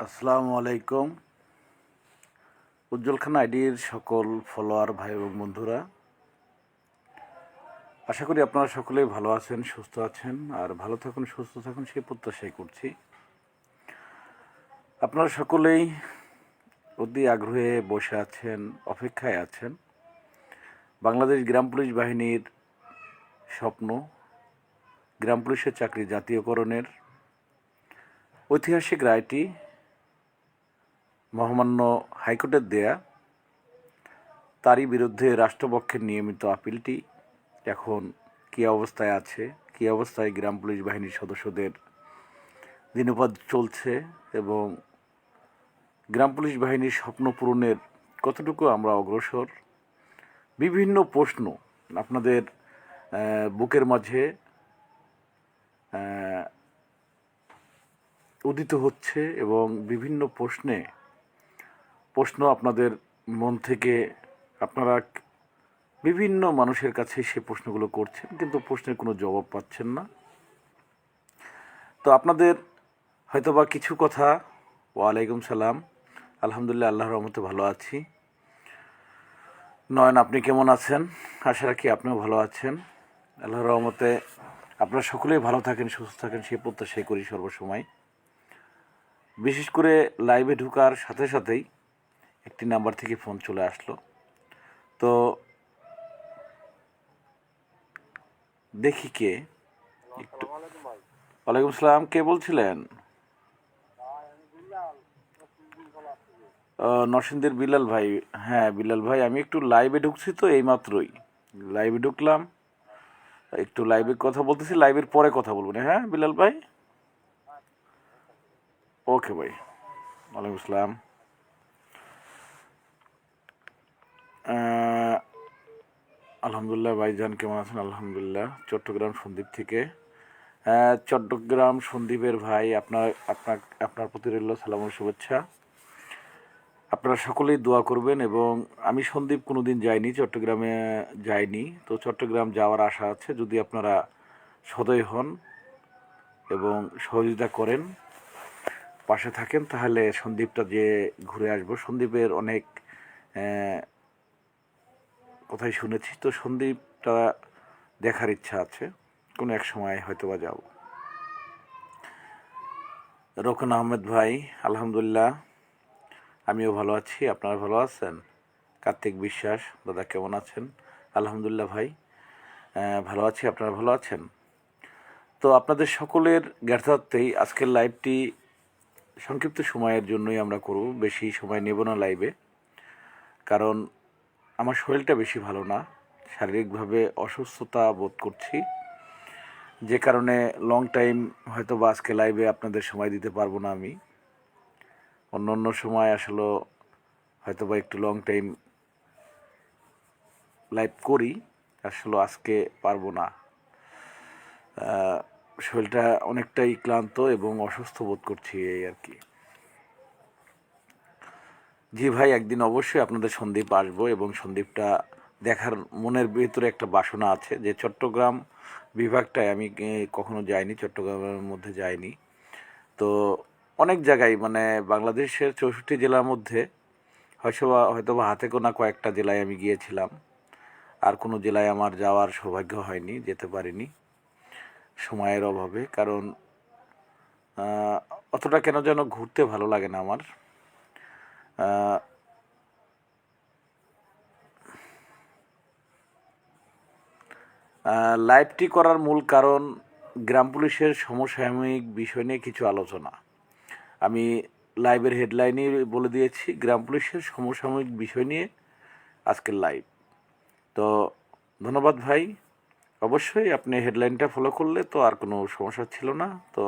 আসসালামু আলাইকুম। উজ্জ্বল খান আইডির সকল ফলোয়ার ভাই এবং বন্ধুরা, আশা করি আপনারা সকলেই ভালো আছেন, সুস্থ আছেন, আর ভালো থাকুন, সুস্থ থাকুন সেই প্রত্যাশাই করছি। আপনারা সকলেই অতি আগ্রহে বসে আছেন, অপেক্ষায় আছেন বাংলাদেশ গ্রাম পুলিশ বাহিনীর স্বপ্ন, গ্রাম পুলিশের চাকরি জাতীয়করণের ঐতিহাসিক রায়টি মহামান্য হাইকোর্টের দেয়া, তারই বিরুদ্ধে রাষ্ট্রপক্ষের নিয়মিত আপিলটি এখন কী অবস্থায় আছে, কী অবস্থায় গ্রাম পুলিশ বাহিনীর সদস্যদের দিনপাত চলছে এবং গ্রাম পুলিশ বাহিনীর স্বপ্ন পূরণের কতটুকু আমরা অগ্রসর, বিভিন্ন প্রশ্ন আপনাদের বুকের মাঝে উদিত হচ্ছে এবং বিভিন্ন প্রশ্ন আপনাদের মন থেকে আপনারা বিভিন্ন মানুষের কাছে সে প্রশ্নগুলো করছেন, কিন্তু প্রশ্নের কোনো জবাব পাচ্ছেন না। তো আপনাদের হয়তোবা কিছু কথা। ওয়ালাইকুম সালাম। আলহামদুলিল্লাহ, আল্লাহর রহমতে ভালো আছি। নয়ন, আপনি কেমন আছেন? আশা রাখি আপনিও ভালো আছেন। আল্লাহর রহমতে আপনারা সকলেই ভালো থাকেন, সুস্থ থাকেন সেই প্রত্যাশাই করি সর্বসময়। বিশেষ করে লাইভে ঢোকার সাথে সাথেই একটি নাম্বার থেকে ফোন চলে আসলো। তো দেখি কে। একটু। ওয়ালাইকুম সালাম, কে বলছিলেন? নরসিংদীর বিলাল ভাই। হ্যাঁ বিলাল ভাই, আমি একটু লাইভে ঢুকছি, তো এইমাত্রই লাইভে ঢুকলাম, একটু লাইভে কথা বলতেছি, লাইভের পরে কথা বলবো না। হ্যাঁ বিলাল ভাই, ওকে ভাই। ওয়ালাইকুম আসসালাম। আলহামদুলিল্লাহ, ভাইজান কেমন আছেন? আলহামদুলিল্লাহ, চট্টগ্রাম সন্দ্বীপ থেকে। চট্টগ্রাম সন্দ্বীপের ভাই, আপনার আপনার আপনার প্রতি রইল সালাম ও শুভেচ্ছা। আপনারা সকলেই দোয়া করবেন। এবং আমি সন্দ্বীপ কোনো দিন যাইনি, চট্টগ্রামে যাইনি, তো চট্টগ্রাম যাওয়ার আশা আছে। যদি আপনারা সদয় হন এবং সহযোগিতা করেন, পাশে থাকেন, তাহলে সন্দ্বীপটা যে ঘুরে আসবো। সন্দ্বীপের অনেক কথাই শুনেছি, তো সন্দ্বীপটা দেখার ইচ্ছা আছে, কোনো এক সময় হয়তো বা যাব। রোকন আহমেদ ভাই, আলহামদুলিল্লাহ আমিও ভালো আছি, আপনারা ভালো আছেন? কার্তিক বিশ্বাস দাদা, কেমন আছেন? আলহামদুলিল্লাহ ভাই, ভালো আছি, আপনারা ভালো আছেন? তো আপনাদের সকলের জ্ঞাতার্থেই আজকের লাইভটি সংক্ষিপ্ত সময়ের জন্যই আমরা করব, বেশি সময় নেব না লাইভে, কারণ আমার শরীরটা বেশি ভালো না, শারীরিকভাবে অসুস্থতা বোধ করছি, যে কারণে লং টাইম হয়তো বা আজকে লাইভে আপনাদের সময় দিতে পারবো না। আমি অন্য অন্য সময় আসলে হয়তো বা একটু লং টাইম লাইভ করি, আসলে আজকে পারবো না। শরীরটা অনেকটাই ক্লান্ত এবং অসুস্থ বোধ করছি, এই আর কি। জি ভাই, একদিন অবশ্যই আপনাদের সন্দ্বীপ আসবো এবং সন্দ্বীপটা দেখার মনের ভিতরে একটা বাসনা আছে, যে চট্টগ্রাম বিভাগটায় আমি কখনো যাইনি, চট্টগ্রামের মধ্যে যাইনি। তো অনেক জায়গায়, মানে বাংলাদেশের 64 জেলার মধ্যে হয়তোবা হাতে গোনা কয়েকটা জেলায় আমি গিয়েছিলাম, আর কোনো জেলায় আমার যাওয়ার সৌভাগ্য হয়নি, যেতে পারিনি সময়ের অভাবে। কারণ অতটা কেন যেন ঘুরতে ভালো লাগে না আমার। লাইভটি করার মূল কারণ গ্রাম পুলিশের সমসাময়িক বিষয় নিয়ে কিছু আলোচনা। আমি লাইভের হেডলাইনই বলে দিয়েছি, গ্রাম পুলিশের সমসাময়িক বিষয় নিয়ে আজকের লাইভ। তো ধন্যবাদ ভাই, অবশ্যই আপনি হেডলাইনটা ফলো করলে তো আর কোনো সমস্যা ছিল না। তো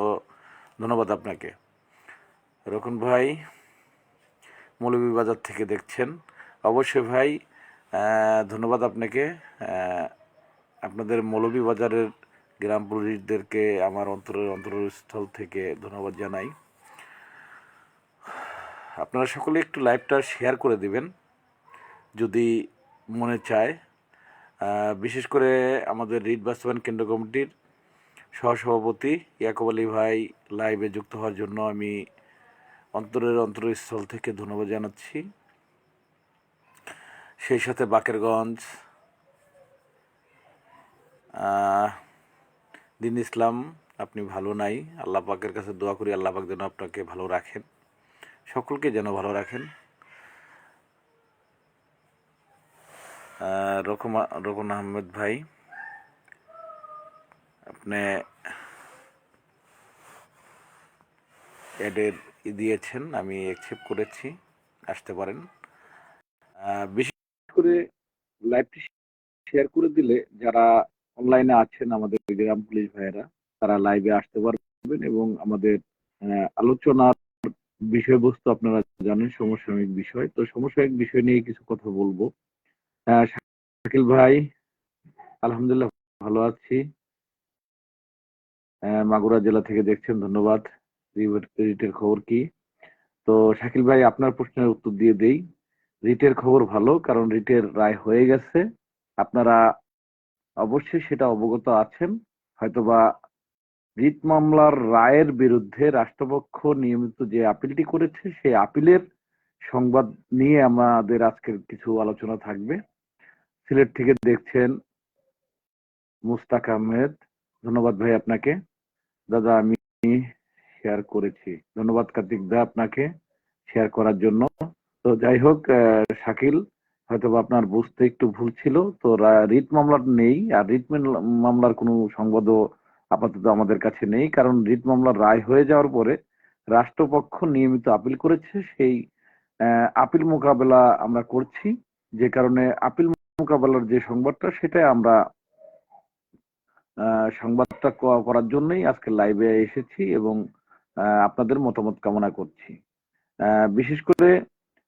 ধন্যবাদ আপনাকে। রকন ভাই মৌলভীবাজার থেকে দেখছেন, অবশ্যই ভাই ধন্যবাদ আপনাকে। আপনাদের মৌলভীবাজারের গ্রাম পুলিশদেরকে আমার অন্তরস্থল থেকে ধন্যবাদ জানাই। আপনারা সকলে একটু লাইভটা শেয়ার করে দিবেন যদি মনে চায়। বিশেষ করে আমাদের রিট বাস্তবায়ন কেন্দ্র কমিটির সহসভাপতি ইয়াকুব আলী ভাই লাইভে যুক্ত হওয়ার জন্য আমি অন্তরের অন্তরস্থল থেকে ধন্যবাদ জানাচ্ছি। সেই সাথে বাকেরগঞ্জ দিন ইসলাম, আপনি ভালো নাই, আল্লাহ পাকের কাছে দোয়া করি আল্লাহ পাক যেন আপনাকে ভালো রাখেন, সকলকে যেন ভালো রাখেন। রকন আহমেদ ভাই, আপনি অ্যাডের দিয়েছেন, আমি অ্যাকসেপ্ট করেছি, আসতে পারেন। বিশেষ করে লাইভটি শেয়ার করে দিলে যারা অনলাইনে আছেন আমাদের গ্রাম পুলিশ ভাইয়েরা, তারা লাইভে আসতে পারবেন এবং আমাদের আলোচনার বিষয়বস্তু আপনারা জানেন সমসাময়িক বিষয়, তো সমসাময়িক বিষয় নিয়ে কিছু কথা বলবো। শাকিল ভাই, আলহামদুলিল্লাহ ভালো আছি। মাগুরা জেলা থেকে দেখছেন, ধন্যবাদ। রিটের খবর কি? তো শাকিল ভাই, আপনার প্রশ্নের উত্তর দিয়ে দেই। রিটের খবর ভালো, কারণ রিটের রায় হয়ে গেছে। আপনারা অবশ্যই সেটা অবগত আছেন। হয়তোবা রিট মামলার রায়ের বিরুদ্ধে রাষ্ট্রপক্ষ নিয়মিত যে আপিলটি করেছে, সেই আপিলের সংবাদ নিয়ে আমাদের আজকের কিছু আলোচনা থাকবে। সিলেট থেকে দেখছেন মুস্তাক আহমেদ, ধন্যবাদ ভাই আপনাকে। দাদা আমি শেয়ার করেছি, ধন্যবাদ কার্তিক দা আপনাকে শেয়ার করার জন্য। তো যাই হোক, শাকিল, হয়তো আপনার বুঝতে একটু ভুল ছিল। তো রিট মামলার নেই, আর রিট মামলার কোনো সংবাদও আপাতত আমাদের কাছে নেই, কারণ রিট মামলার রায় হয়ে যাওয়ার পরে রাষ্ট্রপক্ষ নিয়মিত আপিল করেছে, সেই আপিল মোকাবেলা আমরা করছি। যে কারণে আপিল মোকাবেলার যে সংবাদটা, সেটাই আমরা সংবাদটা করার জন্যই আজকে লাইভে এসেছি এবং আপনাদের মতামত কামনা করছি। বিশেষ করে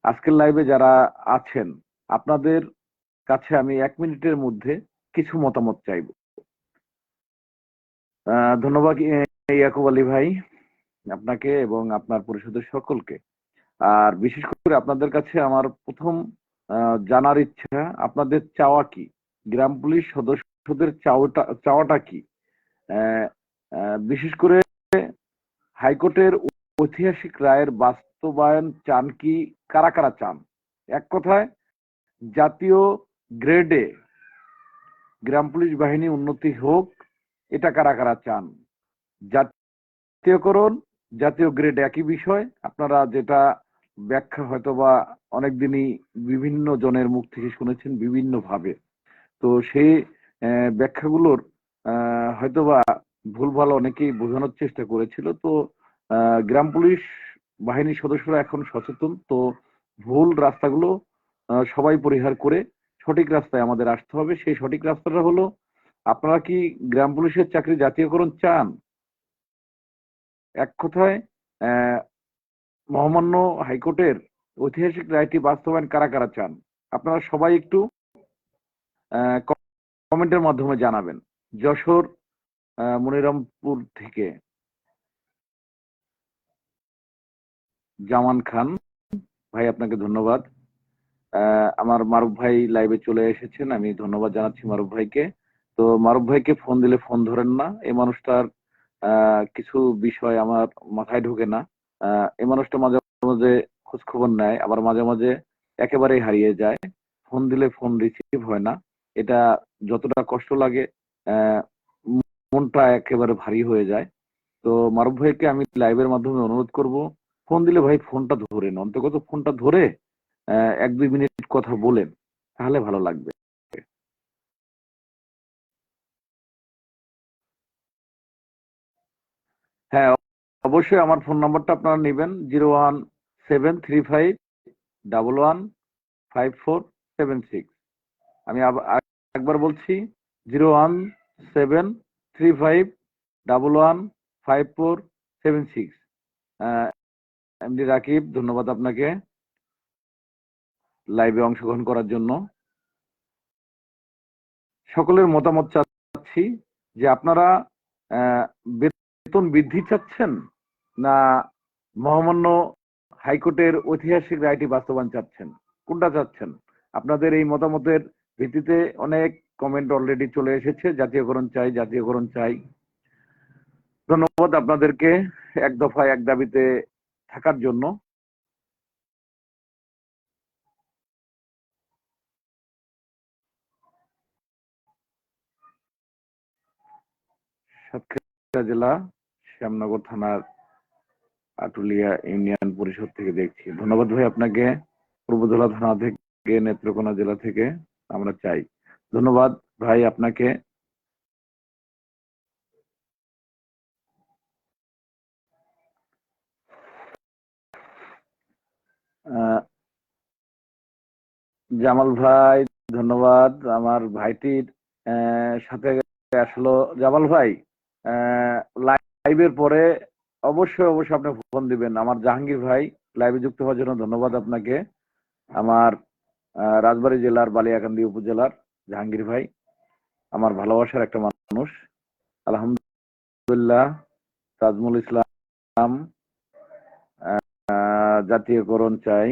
আজকের লাইভে যারা আছেন, আপনাদের কাছে আমি 1 মিনিটের মধ্যে কিছু মতামত চাইব। ধন্যবাদ ইয়াকুব আলী ভাই আপনাকে এবং আপনার পরিষদের সকলকে। আর বিশেষ করে আপনাদের কাছে আমার প্রথম জানার ইচ্ছা, আপনাদের চাওয়া কি? গ্রাম পুলিশ সদস্যদের চাওয়াটা কি? বিশেষ করে হাইকোর্টের ঐতিহাসিক রায়ের বাস্তবায়ন চান কি? কারা কারা চান? এক কথায়, জাতীয় গ্রেডে গ্রাম পুলিশ বাহিনী উন্নতি হোক, এটা কারা কারা চান? জাতীয়করণ, জাতীয় গ্রেড একই বিষয়। আপনারা যেটা ব্যাখ্যা হয়তোবা অনেকদিনই বিভিন্ন জনের মুখ থেকে শুনেছেন বিভিন্ন ভাবে। তো সেই ব্যাখ্যাগুলোর হয়তোবা ভুলভাল অনেকেই বোঝানোর চেষ্টা করেছিল। তো গ্রাম পুলিশ বাহিনীর সদস্যরা এখন সচেতন, তো ভুল রাস্তাগুলো সবাই পরিহার করে সঠিক রাস্তায় আমাদের আসতে হবে। সেই সঠিক রাস্তাটা হলো, আপনারা কি গ্রাম পুলিশের চাকরি জাতীয়করণ চান? এক কথায়, মহামান্য হাইকোর্টের ঐতিহাসিক রায়টি বাস্তবায়ন কারা কারা চান? আপনারা সবাই একটু কমেন্টের মাধ্যমে জানাবেন। যশোর মনিরামপুর থেকে জামান খান ভাই, আপনাকে ধন্যবাদ। আমার মারুফ ভাই লাইভে চলে এসেছেন, আমি ধন্যবাদ জানাচ্ছি মারুফ ভাইকে। তো মারুফ ভাইকে ফোন দিলে ফোন ধরেন না, এই মানুষটার কিছু বিষয় আমার মাথায় ঢোকে না। এই মানুষটা মাঝে মাঝে খোঁজ খবর নেয়, আবার মাঝে মাঝে একেবারেই হারিয়ে যায়। ফোন দিলে ফোন রিসিভ হয় না, এটা যতটা কষ্ট লাগে, মনটা একেবারে ভারী হয়ে যায়। তো মারুফ ভাইকে আমি লাইভের মাধ্যমে অনুরোধ করব, ফোন দিলে ভাই ফোনটা ধরেন, অন্তত ফোনটা ধরে 1-2 মিনিট কথা বলেন, তাহলে ভালো লাগবে। হ্যাঁ, অবশ্যই আমার ফোন নাম্বারটা আপনারা নেবেন, 01735115476। আমি একবার বলছি, 01735115476। এমডি রাকিব, ধন্যবাদ আপনাকে লাইভে অংশগ্রহণ করার জন্য। সকলের মতামত চাচ্ছি যে আপনারা বেতন বৃদ্ধি চাচ্ছেন, না মহামান্য হাইকোর্টের ঐতিহাসিক রায়টি বাস্তবায়ন চাচ্ছেন? কোনটা চাচ্ছেন? আপনাদের এই মতামতের ভিত্তিতে অনেক কমেন্ট অলরেডি চলে এসেছে, জাতীয়করণ চাই, জাতীয়করণ চাই। ধন্যবাদ আপনাদেরকে এক দফায় এক দাবিতে থাকার জন্য। সাতক্ষীরা জেলা শ্যামনগর থানার আটুলিয়া ইউনিয়ন পরিষদ থেকে দেখছি। ধন্যবাদ ভাই আপনাকে। পূর্বধলা থানা থেকে, নেত্রকোনা জেলা থেকে আমরা চাই। ধন্যবাদ ভাই আপনাকে। জামাল ভাই ধন্যবাদ। আমার ভাইটির সাথে আসলো। জামাল ভাই লাইভের পরে অবশ্যই অবশ্যই আপনি ফোন দিবেন। আমার জাহাঙ্গীর ভাই লাইভে যুক্ত হওয়ার জন্য ধন্যবাদ আপনাকে। আমার রাজবাড়ী জেলার বালিয়াকান্দি উপজেলার জাহাঙ্গীর ভাই আমার ভালোবাসার একটা মানুষ। আলহামদুলিল্লাহ। তাজমুল ইসলাম জাতীয়করণ চাই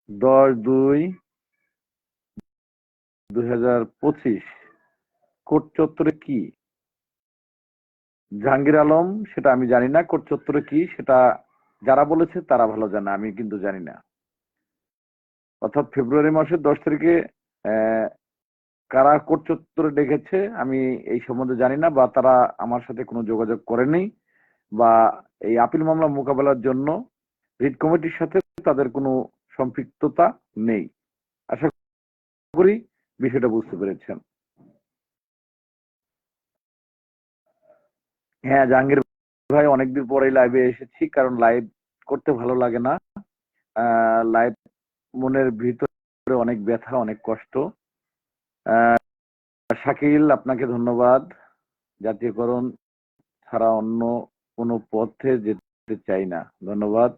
10-2-2025। কোট চত্বরে কি? জাহাঙ্গীর আলম সেটা আমি জানি না। কোট চত্বরে কি সেটা যারা বলেছে তারা ভালো জানে, আমি কিন্তু জানি না। অর্থাৎ ফেব্রুয়ারি মাসের 10 তারিখে কারা কোট চত্বরে ডেকেছে আমি এই সম্বন্ধে জানি না, বা তারা আমার সাথে কোনো যোগাযোগ করেনি, বা এই আপিল মামলা মোকাবেলার জন্য রিট কমিটির সাথে তাদের কোনো সম্পৃক্ততা নেই। আশা করি বিষয়টা বুঝতে পেরেছেন। হ্যাঁ জাহাঙ্গীর ভাই, অনেকদিন পরেই লাইভে এসেছি, কারণ লাইভ করতে ভালো লাগে না। লাইভ মনের ভিতরে অনেক ব্যথা, অনেক কষ্ট। শাকিল আপনাকে ধন্যবাদ। জাতীয়করণ ছাড়া অন্য কোনো পথে যেতে চাই না। ধন্যবাদ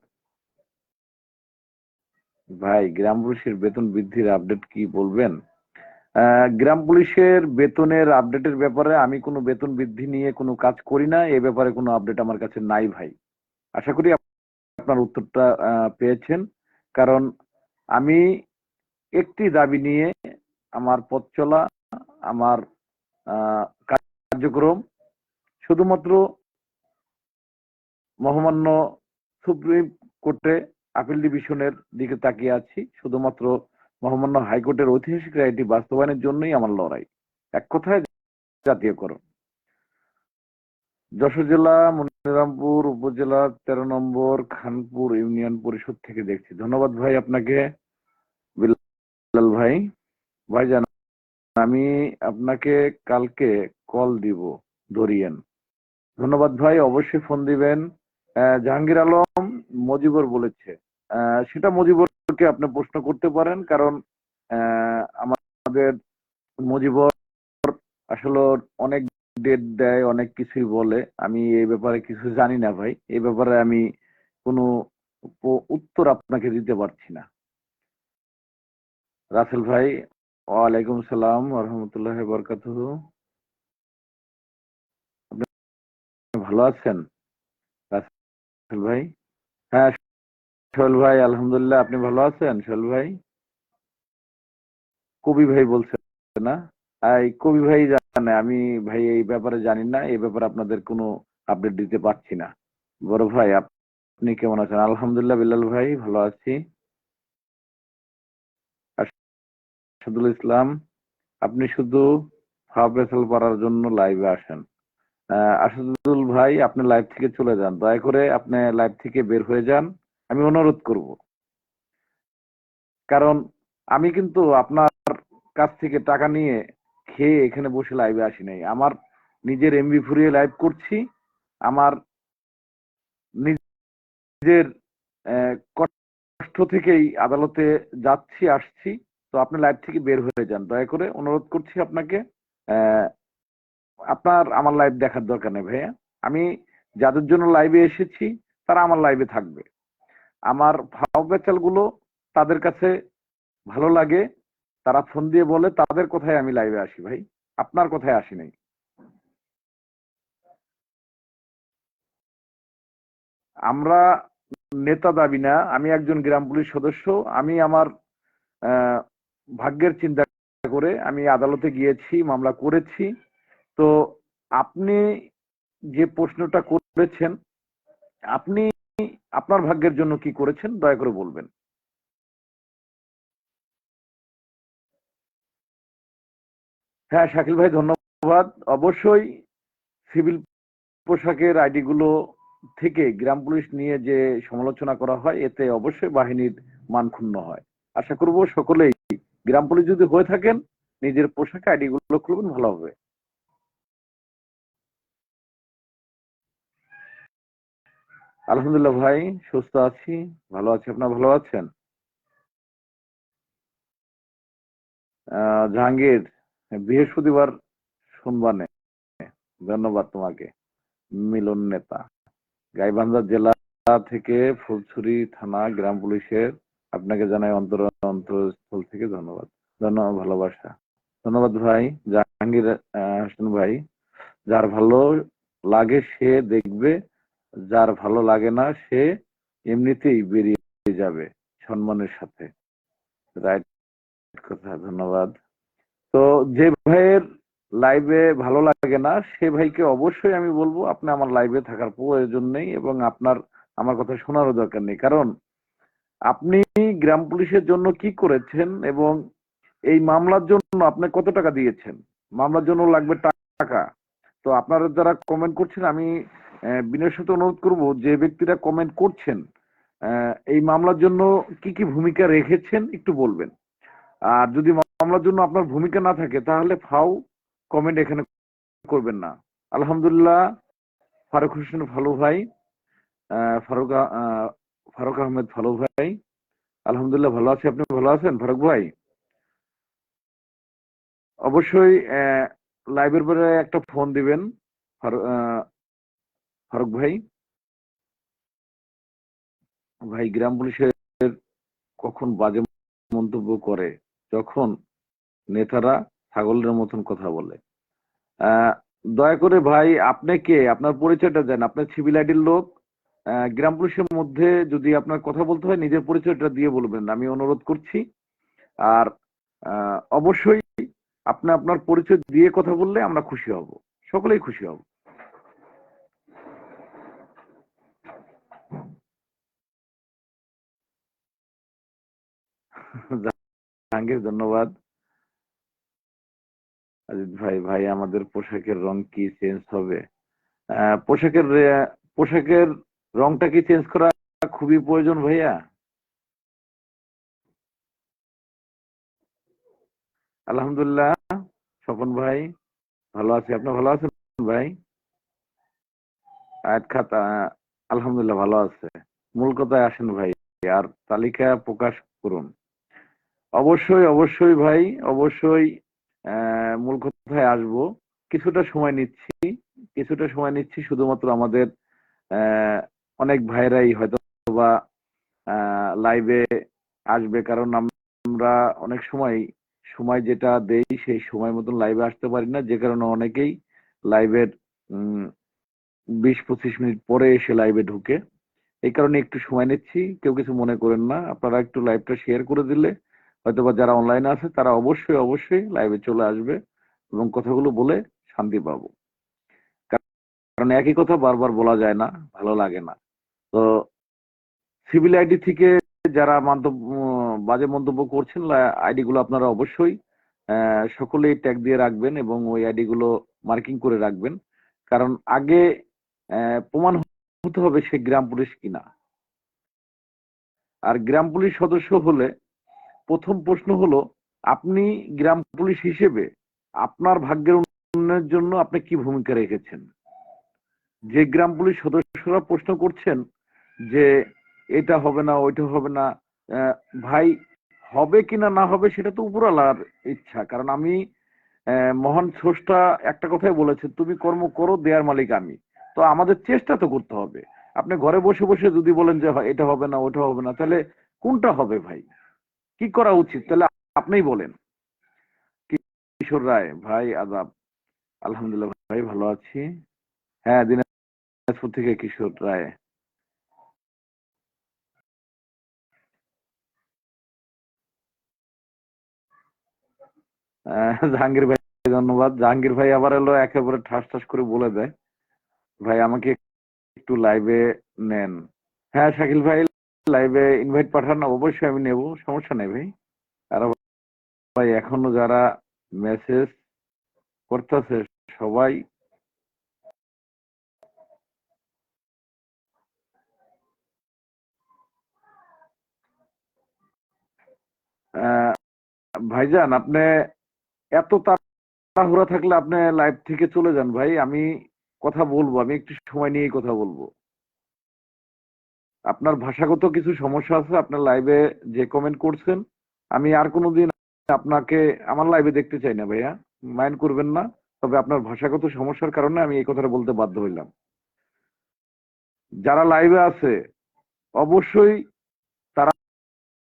ভাই। গ্রাম পুলিশের বেতন বৃদ্ধির আপডেট কি বলবেন? গ্রাম পুলিশের বেতনের আপডেটের ব্যাপারে আমি কোনো বেতন বৃদ্ধি নিয়ে কোনো কাজ করি না। এ ব্যাপারে কোনো আপডেট আমার কাছে নাই ভাই। আশা করি আপনার উত্তরটা পেয়েছেন। কারণ আমি একটি দাবি নিয়ে আমার পথ চলা, আমার কার্যক্রম শুধুমাত্র মহামান্য সুপ্রিম কোর্টে আপিল ডিভিশনের দিকে তাকিয়ে আছি। শুধুমাত্র মহামান্য হাইকোর্টের ঐতিহাসিক রায়টি বাস্তবায়নের জন্যই আমার লড়াই। এক কথায় জাতীয়করণ। যশোর জেলা মনিরামপুর উপজেলা 13 নম্বর খানপুর ইউনিয়ন পরিষদ থেকে দেখছি। ধন্যবাদ ভাই আপনাকে। বিলাল ভাই, ভাইজান আমি আপনাকে কালকে কল দিব, ধরিয়েন। ধন্যবাদ ভাই, অবশ্যই ফোন দিবেন। জাহাঙ্গীর আলম মজিবর বলেছে, সেটা মজিবরকে আপনি প্রশ্ন করতে পারেন। কারণ আমাদের মজিবর আসলে অনেক ডেট দেয়, অনেক কিছুই বলে। আমি এই ব্যাপারে কিছু জানি না ভাই। এই ব্যাপারে আমি কোনো উত্তর আপনাকে দিতে পারছি না। রাসেল ভাই, ওয়ালাইকুম সালাম রহমতুল্লাহ বরকাতুহু। আপনি ভালো আছেন রাসেল ভাই? হ্যাঁ সোহেল ভাই, আলহামদুলিল্লাহ। আপনি ভালো আছেন সোহেল ভাই? কবি ভাই বলছেন না? এই কবি ভাই জানে, আমি ভাই এই ব্যাপারে জানি না। এই ব্যাপারে আপনাদের কোনো আপডেট দিতে পারছি না। বড় ভাই আপনি কেমন আছেন? আলহামদুলিল্লাহ বিলাল ভাই ভালো আছি। আসাদুল ইসলাম, আপনি শুধু ফাফেসাল পাড়ার জন্য লাইভে আসেন। আসাদুল ভাই আপনি লাইভ থেকে চলে যান, দয়া করে আপনি লাইভ থেকে বের হয়ে যান, আমি অনুরোধ করব। কারণ আমি কিন্তু আপনার কাছ থেকে টাকা নিয়ে খেয়ে এখানে বসে লাইভে আসি নাই। আমার নিজের এমবি ফুরিয়ে লাইভ করছি। আমার নিজের কষ্ট থেকেই আদালতে যাচ্ছি আসছি। তো আপনি লাইভ থেকে বের হয়ে যান, দয়া করে অনুরোধ করছি আপনাকে। আপনার আমার লাইভ দেখার দরকার নেই ভাইয়া। আমি যাদের জন্য লাইভে এসেছি তারা আমার লাইভে থাকবে। আমার ভাব বেচাল গুলো তাদের কাছে ভালো লাগে, তারা ফোন দিয়ে বলে, তাদের কথায় আমি লাইভে আসি ভাই, আপনার কথায় আসি নাই। আমরা নেতা দাবি না, আমি একজন গ্রাম পুলিশ সদস্য। আমি আমার ভাগ্যের চিন্তা করে আমি আদালতে গিয়েছি, মামলা করেছি। তো আপনি যে প্রশ্নটা করেছেন, আপনি আপনার ভাগ্যের জন্য কি করেছেন দয়া করে বলবেন। হ্যাঁ শাকিল ভাই, ধন্যবাদ। অবশ্যই সিভিল পোশাকের আইডি গুলো থেকে গ্রাম পুলিশ নিয়ে যে সমালোচনা করা হয়, এতে অবশ্যই বাহিনীর মান ক্ষুণ্ণ হয়। আশা করব সকলেই গ্রাম পুলিশ যদি হয়ে থাকেন, নিজের পোশাকে আইডি গুলো খুলবেন, ভালো হবে। আলহামদুলিল্লাহ ভাই, সুস্থ আছি, ভালো আছি। আপনার ভালো আছেন? জাহাঙ্গীর, বৃহস্পতিবার শুনবানে, ধন্যবাদ তোমাকে। মিলন নেতা, গাইবান্ধা জেলা থেকে ফুলছড়ি থানা গ্রাম পুলিশের, আপনাকে জানাই অন্তরস্থল থেকে ধন্যবাদ, ধন্যবাদ, ভালোবাসা। ধন্যবাদ ভাই। জাহাঙ্গীর হোসেন ভাই, যার ভালো লাগে সে দেখবে, যার ভালো লাগে না সে এমনিতেই বেরিয়ে যাবে সম্মানের সাথে। রাইট কথা, ধন্যবাদ। তো যে ভাইয়ের লাইভে ভালো লাগে না সে ভাইকে অবশ্যই আমি বলবো আপনি আমার লাইভে থাকার প্রয়োজন নেই, এবং আপনার আমার কথা শোনারও দরকার নেই। কারণ আপনি গ্রাম পুলিশের জন্য কি করেছেন এবং এই মামলার জন্য আপনি কত টাকা দিয়েছেন, মামলার জন্য লাগবে টাকা। তো আপনারা যারা কমেন্ট করছেন, আমি বিনয়ের সাথে অনুরোধ করব, যে ব্যক্তিরা কমেন্ট করছেন এই মামলার জন্য কি কি ভূমিকা রেখেছেন একটু বলবেন। আর যদি মামলার জন্য আপনার ভূমিকা না থাকে তাহলে ফাও কমেন্ট এখানে করবেন না। আলহামদুলিল্লাহ, ফারুক হোসেন ফালু ভাই, ফারুক ফারুক আহমেদ ফালু ভাই, আলহামদুলিল্লাহ ভালো আছি। আপনি ভালো আছেন ফারুক ভাই? অবশ্যই লাইভের পরে একটা ফোন দিবেন ফারুক ভাই। ভাই, গ্রাম পুলিশের কখন বাজে মন্তব্য করে, যখন নেতারা ছাগলের মতন কথা বলে। আহ, দয়া করে ভাই, আপনি কে, আপনার পরিচয়টা দেন। আপনার সিভিল আইডির লোক, গ্রাম পুলিশের মধ্যে যদি আপনার কথা বলতে হয় নিজের পরিচয়টা দিয়ে বলবেন, আমি অনুরোধ করছি। আর অবশ্যই আপনি আপনার পরিচয় দিয়ে কথা বললে আমরা খুশি হব, সকলেই খুশি হব। জাহাঙ্গীর, ধন্যবাদ। আজিজ ভাই, ভাই আমাদের পোশাকের রং কি চেঞ্জ হবে? পোশাকের পোশাকের রংটা কি চেঞ্জ করা খুবই প্রয়োজন ভাইয়া? আলহামদুলিল্লাহ, স্বপন ভাই ভালো আছি। আপনি ভালো আছেন ভাই? আয়াত খাত, আলহামদুলিল্লাহ ভালো আছে। মূল কথায় আসেন ভাই, আর তালিকা প্রকাশ করুন। অবশ্যই অবশ্যই ভাই, অবশ্যই মূল কথায় আসবো। কিছুটা সময় নিচ্ছি, কিছুটা সময় নিচ্ছি, শুধুমাত্র আমাদের আহ, অনেক ভাইরাই হয়তো বা লাইভে আসবে, কারণ আমরা অনেক সময় সময় যেটা দেই সেই সময় মতন লাইভে আসতে পারি না, যে কারণে অনেকেই লাইভের 20-25 মিনিট পরে এসে লাইভে ঢুকে। এই কারণে একটু সময় নিচ্ছি, কেউ কিছু মনে করেন না। আপনারা একটু লাইভটা শেয়ার করে দিলে হয়তোবা যারা অনলাইনে আছে তারা অবশ্যই অবশ্যই লাইভে চলে আসবে এবং কথাগুলো বলে শান্তি পাবো। কারণ একই কথা বারবার বলা যায় না, ভালো লাগে না। তো সিভিল আইডি থেকে যারা বাজে মন্তব্য করছেন, আইডি গুলো আপনারা অবশ্যই সকলেই ট্যাগ দিয়ে রাখবেন এবং ওই আইডি গুলো মার্কিং করে রাখবেন। কারণ আগে প্রমাণ হতে হবে সে গ্রাম পুলিশ কিনা। আর গ্রাম পুলিশ সদস্য হলে প্রথম প্রশ্ন হলো, আপনি গ্রাম পুলিশ হিসেবে আপনার ভাগ্যের উন্নয়নের জন্য আপনি কি ভূমিকা রেখেছেন। যে গ্রাম পুলিশ সদস্যরা প্রশ্ন করছেন যে এটা হবে না ওইটা হবে না, আহ, ভাই, হবে কিনা না হবে সেটা তো উপরওয়ালার ইচ্ছা। কারণ আমি মহান স্রষ্টা একটা কথাই বলেছে, তুমি কর্ম করো, দেয়ার মালিক আমি। তো আমাদের চেষ্টা তো করতে হবে। আপনি ঘরে বসে বসে যদি বলেন যে এটা হবে না ওটা হবে না, তাহলে কোনটা হবে ভাই? কি করা উচিত তাহলে আপনিই বলেন। কিশোর রায় ভাই, আদাব। আলহামদুলিল্লাহ ভাই, ভালো আছি। হ্যাঁ, দিনাজপুর থেকে কিশোর রায়। জাহাঙ্গীর ভাই, ধন্যবাদ। জাহাঙ্গীর ভাই আবার এলো একেবারে ঠাস ঠাস করে বলে দেয়। ভাই আমাকে একটু লাইভে নেন। হ্যাঁ শাকিল ভাই, লাইভে ইনভাইট পাঠান, অবশ্যই আমি নেব, সমস্যা নেই ভাই। আর ভাই এখনো যারা মেসেজ করতেছে সবাই আহ, ভাইজান আপনি এত তাড়াহুড়া থাকলে আপনি লাইভ থেকে চলে যান ভাই, আমি কথা বলবো, আমি একটু সময় নিয়েই কথা বলবো। আপনার ভাষাগত কিছু সমস্যা আছে, আপনার লাইভে যে কমেন্ট করছেন, আমি আর কোনোদিন আপনাকে আমার লাইভে দেখতে চাই না ভাইয়া, মাইন্ড করবেন না। তবে আপনার ভাষাগত সমস্যার কারণে আমি এই কথাটা বলতে বাধ্য হইলাম। যারা লাইভে আছে অবশ্যই তারা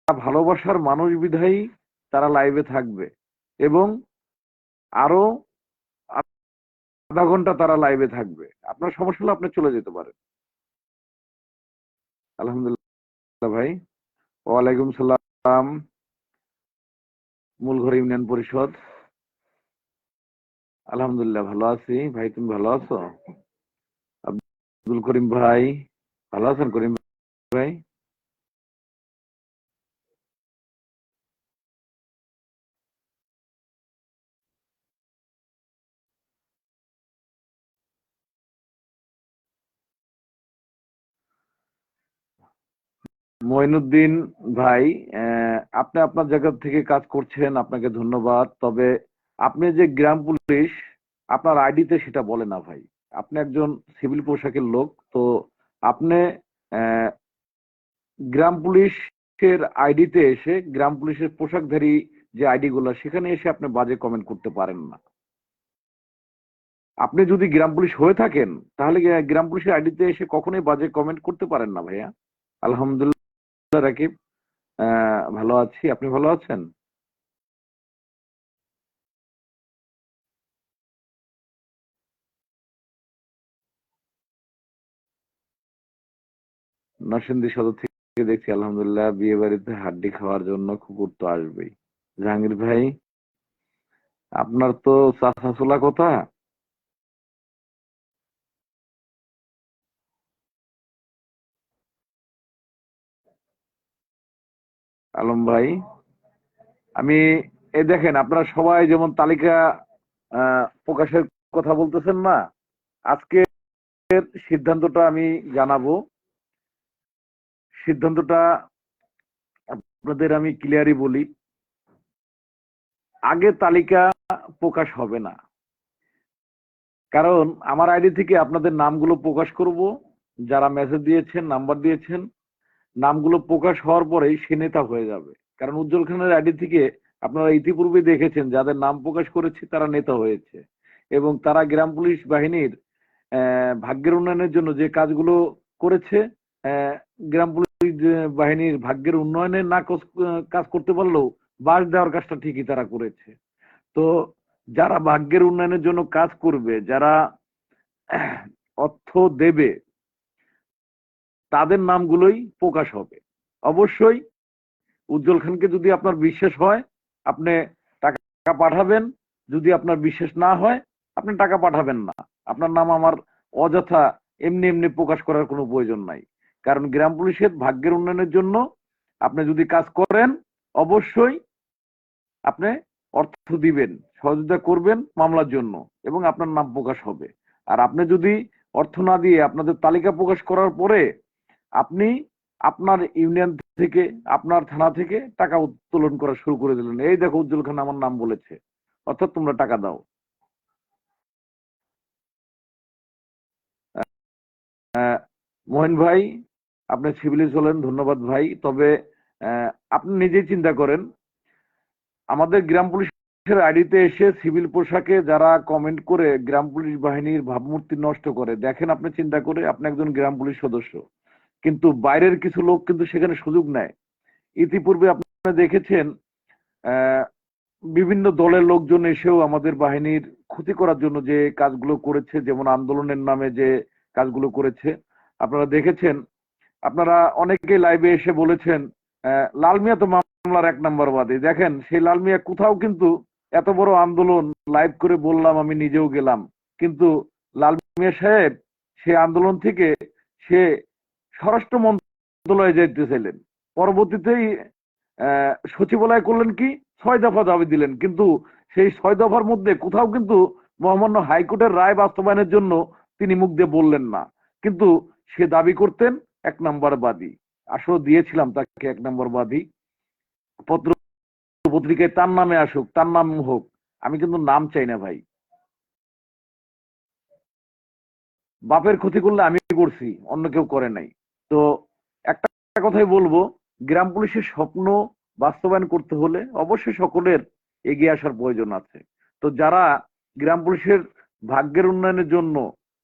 ভালোবাসার মানুষ বিধায়ী তারা লাইভে থাকবে, এবং আরো আধা ঘন্টা তারা লাইভে থাকবে। আপনার সমস্যা হলে আপনি চলে যেতে পারেন। আলহামদুলিল্লাহ ভাই। ওয়ালাইকুম সালাম। মূলঘর ইউনিয়ন পরিষদ। আলহামদুলিল্লাহ ভালো আছি ভাই, তুমি ভালো আছো? আব্দুল করিম ভাই ভালো আছেন? করিম ভাই মঈনুদ্দিন ভাই, আপনি আপনার জায়গা থেকে কাজ করছেন, আপনাকে ধন্যবাদ। তবে আপনি যে গ্রাম পুলিশ, আপনার আইডিতে সেটা বলে না ভাই। আপনি একজন সিভিল পোশাকের লোক, তো আপনি আহ, গ্রাম পুলিশের আইডিতে এসে, গ্রাম পুলিশের পোশাকধারী যে আইডি গুলো, সেখানে এসে আপনি বাজে কমেন্ট করতে পারেন না। আপনি যদি গ্রাম পুলিশ হয়ে থাকেন তাহলে গ্রাম পুলিশের আইডিতে এসে কখনোই বাজে কমেন্ট করতে পারেন না ভাইয়া। আলহামদুলিল্লাহ রাকিব, ভালো আছি, আপনি ভালো আছেন? নরসিংদী সদর থেকে দেখছি, আলহামদুলিল্লাহ। বিয়ে বাড়িতে হাড্ডি খাওয়ার জন্য কুকুর তো আসবেই। জাহাঙ্গীর ভাই, আপনার তো চাচা চুলা কথা। আলম ভাই, আমি এই দেখেন, আপনারা সবাই যেমন তালিকা প্রকাশের কথা বলতেছেন না, আজকের সিদ্ধান্তটা আমি জানাবো। সিদ্ধান্তটা আপনাদের আমি ক্লিয়ারই বলি, আগে তালিকা প্রকাশ হবে না। কারণ আমার আইডি থেকে আপনাদের নামগুলো প্রকাশ করব, যারা মেসেজ দিয়েছেন, নাম্বার দিয়েছেন, নামগুলো প্রকাশ হওয়ার পরেই সে নেতা হয়ে যাবে। কারণ উজ্জ্বল খানের আইডি থেকে আপনারা ইতিপূর্বে দেখেছেন যাদের নাম প্রকাশ করেছে তারা নেতা হয়েছে, এবং তারা গ্রাম পুলিশ বাহিনীর ভাগ্যের উন্নয়নের জন্য যে কাজগুলো করেছে, আহ, গ্রাম পুলিশ বাহিনীর ভাগ্যের উন্নয়নের না কাজ করতে পারলেও বাস দেওয়ার কাজটা ঠিকই তারা করেছে। তো যারা ভাগ্যের উন্নয়নের জন্য কাজ করবে, যারা অর্থ দেবে, তাদের নামগুলোই প্রকাশ হবে। অবশ্যই উজ্জ্বল খানকে যদি আপনার বিশ্বাস হয়, আপনি টাকা পাঠাবেন। যদি আপনার বিশ্বাস না হয়, আপনি টাকা পাঠাবেন না। আপনার নাম আমার অযথা এমনি এমনি প্রকাশ করার কোনো প্রয়োজন নাই। কারণ গ্রাম পুলিশের ভাগ্যের উন্নয়নের জন্য আপনি যদি কাজ করেন, অবশ্যই আপনি অর্থ দিবেন, সহযোগিতা করবেন মামলার জন্য, এবং আপনার নাম প্রকাশ হবে। আর আপনি যদি অর্থ না দিয়ে আপনাদের তালিকা প্রকাশ করার পরে আপনি আপনার ইউনিয়ন থেকে, আপনার থানা থেকে টাকা উত্তোলন করা শুরু করে দিলেন, এই দেখো উজ্জ্বল খান আমার নাম বলেছে, অর্থাৎ তোমরা টাকা দাও। মোহন ভাই, আপনি সিভিলে চলেন, ধন্যবাদ ভাই। তবে আপনি নিজেই চিন্তা করেন, আমাদের গ্রাম পুলিশের আইডিতে এসে সিভিল পোশাকে যারা কমেন্ট করে গ্রাম পুলিশ বাহিনীর ভাবমূর্তি নষ্ট করে, দেখেন আপনি চিন্তা করে, আপনি একজন গ্রাম পুলিশ সদস্য, কিন্তু বাইরের কিছু লোক কিন্তু সেখানে সুযোগ নেয়। ইতিপূর্বে আপনি দেখেছেন আহ, বিভিন্ন দলের লোকজন এসেও আমাদের বাহিনীর ক্ষতি করার জন্য যে কাজগুলো করেছে, যেমন আন্দোলনের নামে যে কাজগুলো করেছে আপনারা দেখেছেন। আপনারা অনেকে লাইভে এসে বলেছেন লাল মিয়া তো মামলার 1 নম্বর বাদী। দেখেন সেই লাল মিয়া কোথাও কিন্তু, এত বড় আন্দোলন লাইভ করে বললাম, আমি নিজেও গেলাম, কিন্তু লাল মিয়া সাহেব সেই আন্দোলন থেকে সে স্বরাষ্ট্র মন্ত্রণালয়ে যেতেছিলেন। পরবর্তীতেই সচিবালয় করলেন কি 6 দফা দাবি দিলেন, কিন্তু সেই 6 দফার মধ্যে কোথাও কিন্তু মহামান্য হাইকোর্টের রায় বাস্তবায়নের জন্য তিনি মুখ দিয়ে বললেন না। কিন্তু সে দাবি করতেন 1 নম্বর বাদী। আসলে দিয়েছিলাম তাকে 1 নম্বর বাদী। পত্র পত্রিকায় তার নামে আসুক, তার নাম হোক, আমি কিন্তু নাম চাই না ভাই। বাপের ক্ষতি করলে আমি করছি, অন্য কেউ করে নাই। তো একটা কথাই বলবো, গ্রাম পুলিশের স্বপ্ন বাস্তবায়ন করতে হলে অবশ্যই সকলের এগিয়ে আসার প্রয়োজন আছে। তো যারা গ্রাম পুলিশের ভাগ্যের উন্নয়নের জন্য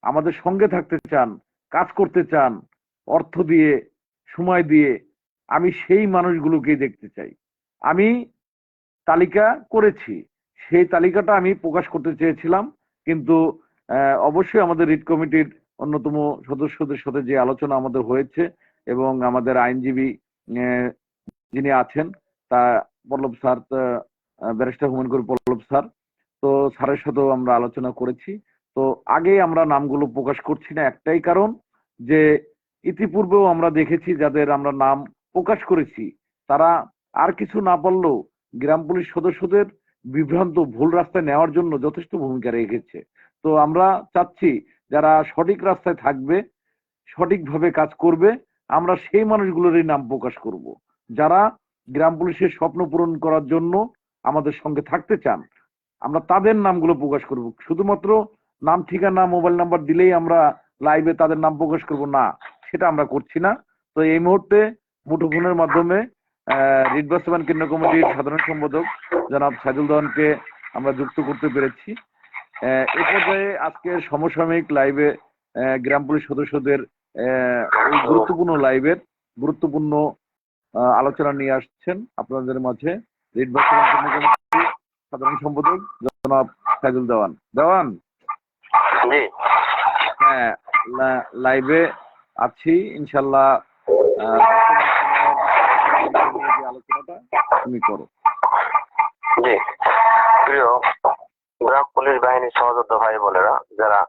আমাদের সঙ্গে থাকতে চান, কাজ করতে চান, অর্থ দিয়ে, সময় দিয়ে, আমি সেই মানুষগুলোকেই দেখতে চাই। আমি তালিকা করেছি, সেই তালিকাটা আমি প্রকাশ করতে চেয়েছিলাম, কিন্তু অবশ্যই আমাদের রিট কমিটির অন্যতম সদস্যদের সাথে যে আলোচনা আমাদের হয়েছে এবং আমাদের আইনজীবী যিনি আছেন তা পল্লব স্যার, ব্যারিস্টার হুমায়ুন কবির পল্লব স্যার, তো স্যারের সাথেও আমরা আলোচনা করেছি। তো আগে আমরা নামগুলো প্রকাশ করছি না একটাই কারণ, যে ইতিপূর্বেও আমরা দেখেছি যাদের আমরা নাম প্রকাশ করেছি তারা আর কিছু না পারলেও গ্রাম পুলিশ সদস্যদের বিভ্রান্ত ভুল রাস্তায় নেওয়ার জন্য যথেষ্ট ভূমিকা রেখেছে। তো আমরা চাচ্ছি যারা সঠিক রাস্তায় থাকবে, সঠিকভাবে কাজ করবে, আমরা সেই মানুষগুলোরই নাম প্রকাশ করব যারা গ্রাম পুলিশের স্বপ্ন পূরণ করার জন্য আমাদের সঙ্গে থাকতে চান। আমরা তাদের নামগুলো প্রকাশ করব। শুধুমাত্র নাম, ঠিকানা, মোবাইল নাম্বার দিলেই আমরা লাইভে তাদের নাম প্রকাশ করব না, সেটা আমরা করছি না। তো এই মুহূর্তে মুঠোফোনের মাধ্যমে রিট বাস্তবায়ন কেন্দ্র কমিটির সাধারণ সম্পাদক জনাব সাইদুল দেওয়ানকে আমরা যুক্ত করতে পেরেছি। এ পর্যায়ে আজকের সমসাময়িক লাইভে গ্রাম পুলিশ সদস্যদের ওই গুরুত্বপূর্ণ লাইভের গুরুত্বপূর্ণ আলোচনা নিয়ে আসছেন আপনাদের মাঝে রিট বাস্তবায়ন কেন্দ্র কমিটির সাধারণ সম্পাদক জনাব সাইদুল দেওয়ান। দেওয়ান, হ্যাঁ, লাইভে আছি ইনশাল্লাহ। আলোচনাটা তুমি করো। জি, প্রিয় গ্রাম পুলিশ বাহিনীর সহযোদ্ধা ভাই বোনেরা, যারা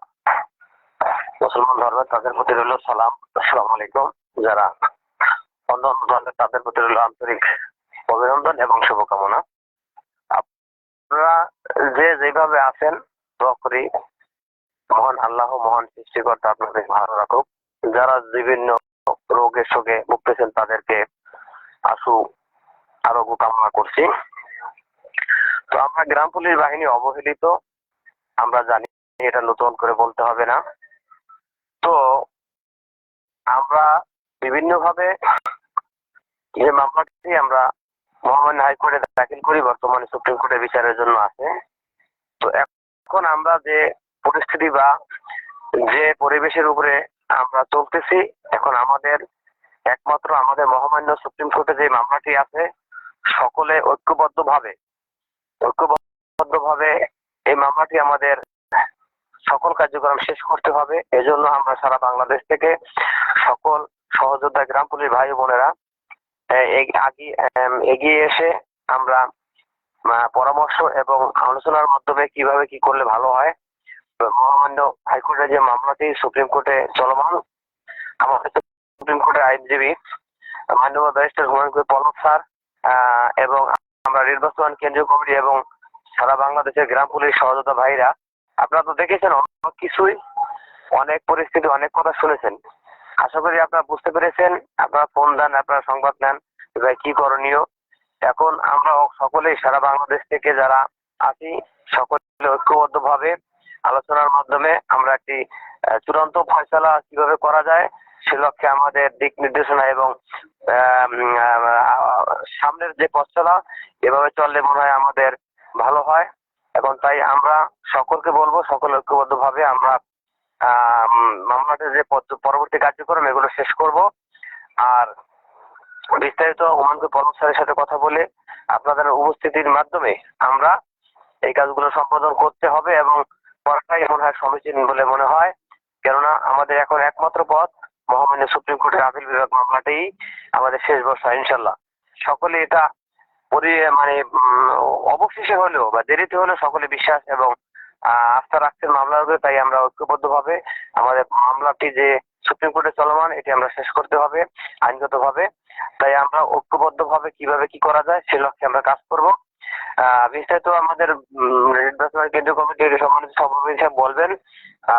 মুসলমান ধর্মের তাদের প্রতি রইল সালাম, আসসালামু আলাইকুম। যারা অন্য ধর্মের তাদের প্রতি রইল আন্তরিক অভিনন্দন এবং শুভকামনা। আপনারা যে যেভাবে আছেন, দোয়া করি মহান আল্লাহ, মহান সৃষ্টিকর্তা আপনাদের ভালো রাখুক। যারা বিভিন্ন রোগে শোকে ভুগতেছেন তাদেরকে আশু আরোগ্য কামনা করছি। তো আমরা গ্রাম পুলিশ বাহিনী অবহেলিত, আমরা জানি, এটা নতুন করে বলতে হবে না। তো আমরা বিভিন্ন ভাবে যে মামলাটি আমরা মহামান্য হাইকোর্টে দাখিল করি, বর্তমানে সুপ্রিম কোর্টে বিচারের জন্য আছে। তো এখন আমরা যে পরিস্থিতি বা যে পরিবেশের উপরে আমরা চলতেছি, এখন আমাদের একমাত্র আমাদের মহামান্য সুপ্রিম কোর্টে যে মামলাটি আছে, সকলে ঐক্যবদ্ধভাবে এই মামলাটি আমাদের সকল কার্যক্রম শেষ করতে হবে। এজন্য আমরা সারা বাংলাদেশ থেকে সকল সহযোদ্ধা গ্রাম পুলিশ ভাই বোনেরা এগিয়ে এসে আমরা পরামর্শ এবং আলোচনার মাধ্যমে কিভাবে কি করলে ভালো হয়, মহামান্য হাইকোর্টের যে মামলাটি সুপ্রিম কোর্টে চলমান, আমাদের সুপ্রিম কোর্টের আইনজীবী মাননীয় ব্যারিস্টার হুমায়ুন কবির পল্লব স্যার এবং আমরা রিট বাস্তবায়ন কেন্দ্রীয় কমিটি এবং সারা বাংলাদেশের গ্রাম পুলিশ সহযোদ্ধা ভাইরা, আপনারা তো দেখেছেন অনেক কিছুই, অনেক পরিস্থিতি, অনেক কথা শুনেছেন। আশা করি আপনারা বুঝতে পেরেছেন। আপনারা ফোন দেন, আপনারা সংবাদ নেন কি করণীয়। এখন আমরা সকলেই সারা বাংলাদেশ থেকে যারা আছি, সকলে ঐক্যবদ্ধ ভাবে আলোচনার মাধ্যমে আমরা একটি চূড়ান্ত ফয়সালা কিভাবে করা যায় সে লক্ষ্যে আমাদের দিক নির্দেশনা এবং সামনের যে পথ চলা, এভাবে চললে মনে হয় আমাদের ভালো হয়। এখন তাই আমরা সকলকে বলবো, সকল ঐক্যবদ্ধ ভাবে আমরা মামলাতে যে পরবর্তী কার্যক্রম এগুলো শেষ করব। আর বিস্তারিত হুমায়ুন কবির পল্লব স্যারের সাথে কথা বলে আপনাদের উপস্থিতির মাধ্যমে আমরা এই কাজগুলো সম্পাদন করতে হবে এবং করাটাই মনে হয় সমীচীন বলে মনে হয়। কেননা আমাদের এখন একমাত্র পথ মহামান্য সুপ্রিম কোর্টের আপিল বিভাগ মামলাটাই আমাদের শেষ বর্ষা। ইনশাল্লাহ সকলে এটা অবশেষে হলেও বা দেরিতে হলেও সকলে বিশ্বাস এবং আস্থা রাখছেন মামলার উপরে, তাই আমরা ঐক্যবদ্ধভাবে আমাদের মামলাটি যে সুপ্রিম কোর্টে চলমান এটি আমরা শেষ করতে হবে আইনগতভাবে। তাই আমরা ঐক্যবদ্ধভাবে কিভাবে কি করা যায় সে লক্ষ্যে আমরা কাজ করব। বিস্তারিত আমাদের নির্বাচন কেন্দ্রীয় কমিটির সম্মানিত সভাপতি সাহেব বলবেন,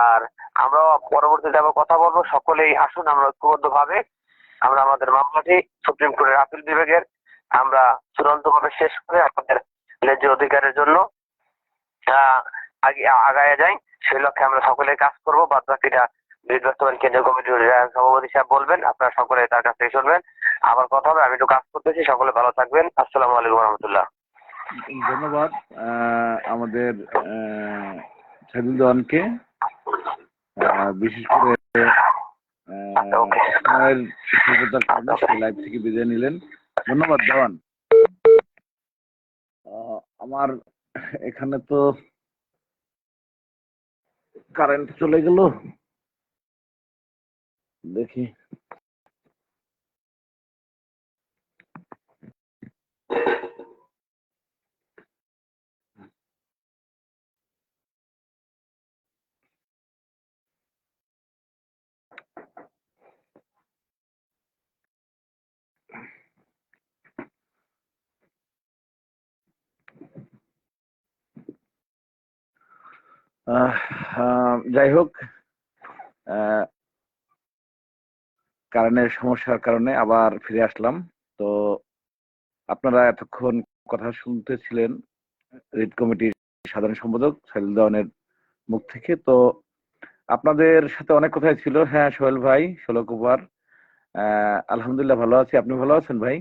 আর আমরা পরবর্তীতে আবার কথা বলবো। সকলেই আসুন আমরা ঐক্যবদ্ধভাবে আমরা আমাদের মামলাটি সুপ্রিম কোর্টের আপিল বিভাগের আমরা চূড়ান্তভাবে শেষ করে আমাদের ন্যায্য অধিকারের জন্য আগায় যাই, সেই লক্ষ্যে আমরা সকলে কাজ করবো। বাদ বাকিটা নির্বাচন কেন্দ্রীয় কমিটির সভাপতি সাহেব বলবেন, আপনারা সকলে তার কাছ থেকে শুনবেন। আবার কথা হবে, আমি একটু কাজ করতেছি, সকলে ভালো থাকবেন। আসসালামু আলাইকুম রহমতুল্লাহ। ধন্যবাদ আমাদের সাইদুল দেওয়ানকে, বিশেষ করে সময়ের স্বল্পতার কারণে সেই লাইভ থেকে বিদায় নিলেন। ধন্যবাদ দেওয়ান। আমার এখানে তো কারেন্ট চলে গেল, দেখি। যাই হোক, কারেন্টের সমস্যার কারণে আবার ফিরে আসলাম। তো আপনারা এতক্ষণ কথা শুনতেছিলেন রিট কমিটির সাধারণ সম্পাদক সাইদুল দেওয়ানের মুখ থেকে। তো আপনাদের সাথে অনেক কথাই ছিল। হ্যাঁ সোহেল ভাই, ষোলক উপহার, আলহামদুলিল্লাহ ভালো আছি। আপনি ভালো আছেন ভাই?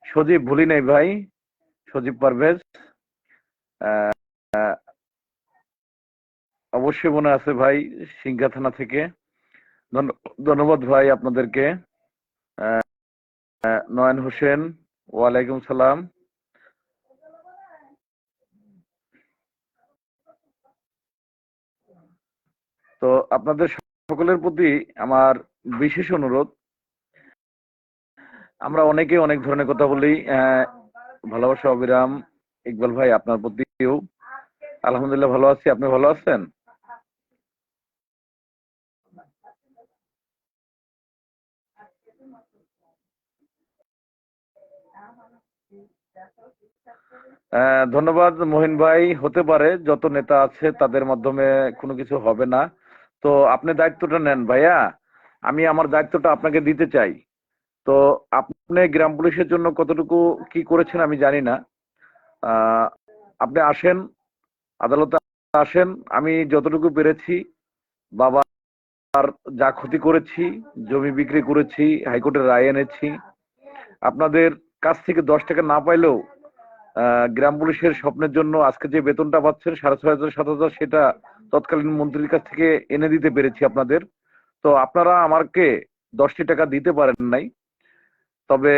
সজীব ভুলি নাই ভাই, সজীব পারভেজ অবশ্যই মনে আছে ভাই, সিংহা থানা থেকে। ধন্যবাদ ভাই আপনাদেরকে। নয়ন হোসেন, ওয়ালাইকুম সালাম। তো আপনাদের সকলের প্রতি আমার বিশেষ অনুরোধ, আমরা অনেকে অনেক ধরনের কথা বলি, ভালোবাসা অবিরাম। ইকবাল ভাই আপনার প্রতিও আলহামদুলিল্লাহ ভালো আছি। আপনি ভালো আছেন? ধন্যবাদ মহিন ভাই। হতে পারে যত নেতা আছে তাদের মাধ্যমে কোনো কিছু হবে না, তো আপনি দায়িত্বটা নেন ভাইয়া। আমি আমার দায়িত্বটা আপনাকে দিতে চাই। তো আপনি গ্রাম পুলিশের জন্য কতটুকু কি করেছেন আমি জানি না। আপনি আসেন, আদালতে আসেন। আমি যতটুকু পেরেছি, বাবার যা ক্ষতি করেছি, জমি বিক্রি করেছি, হাইকোর্টের রায় এনেছি। আপনাদের কাছ থেকে 10 টাকা না পাইলেও গ্রাম পুলিশের স্বপ্নের জন্য আজকে যে বেতনটা পাচ্ছেন 6,500 7,000, সেটা তৎকালীন মন্ত্রীর কাছ থেকে এনে দিতে পেরেছি আপনাদের। তো আপনারা আমাকে 10টি টাকা দিতে পারেন নাই, তবে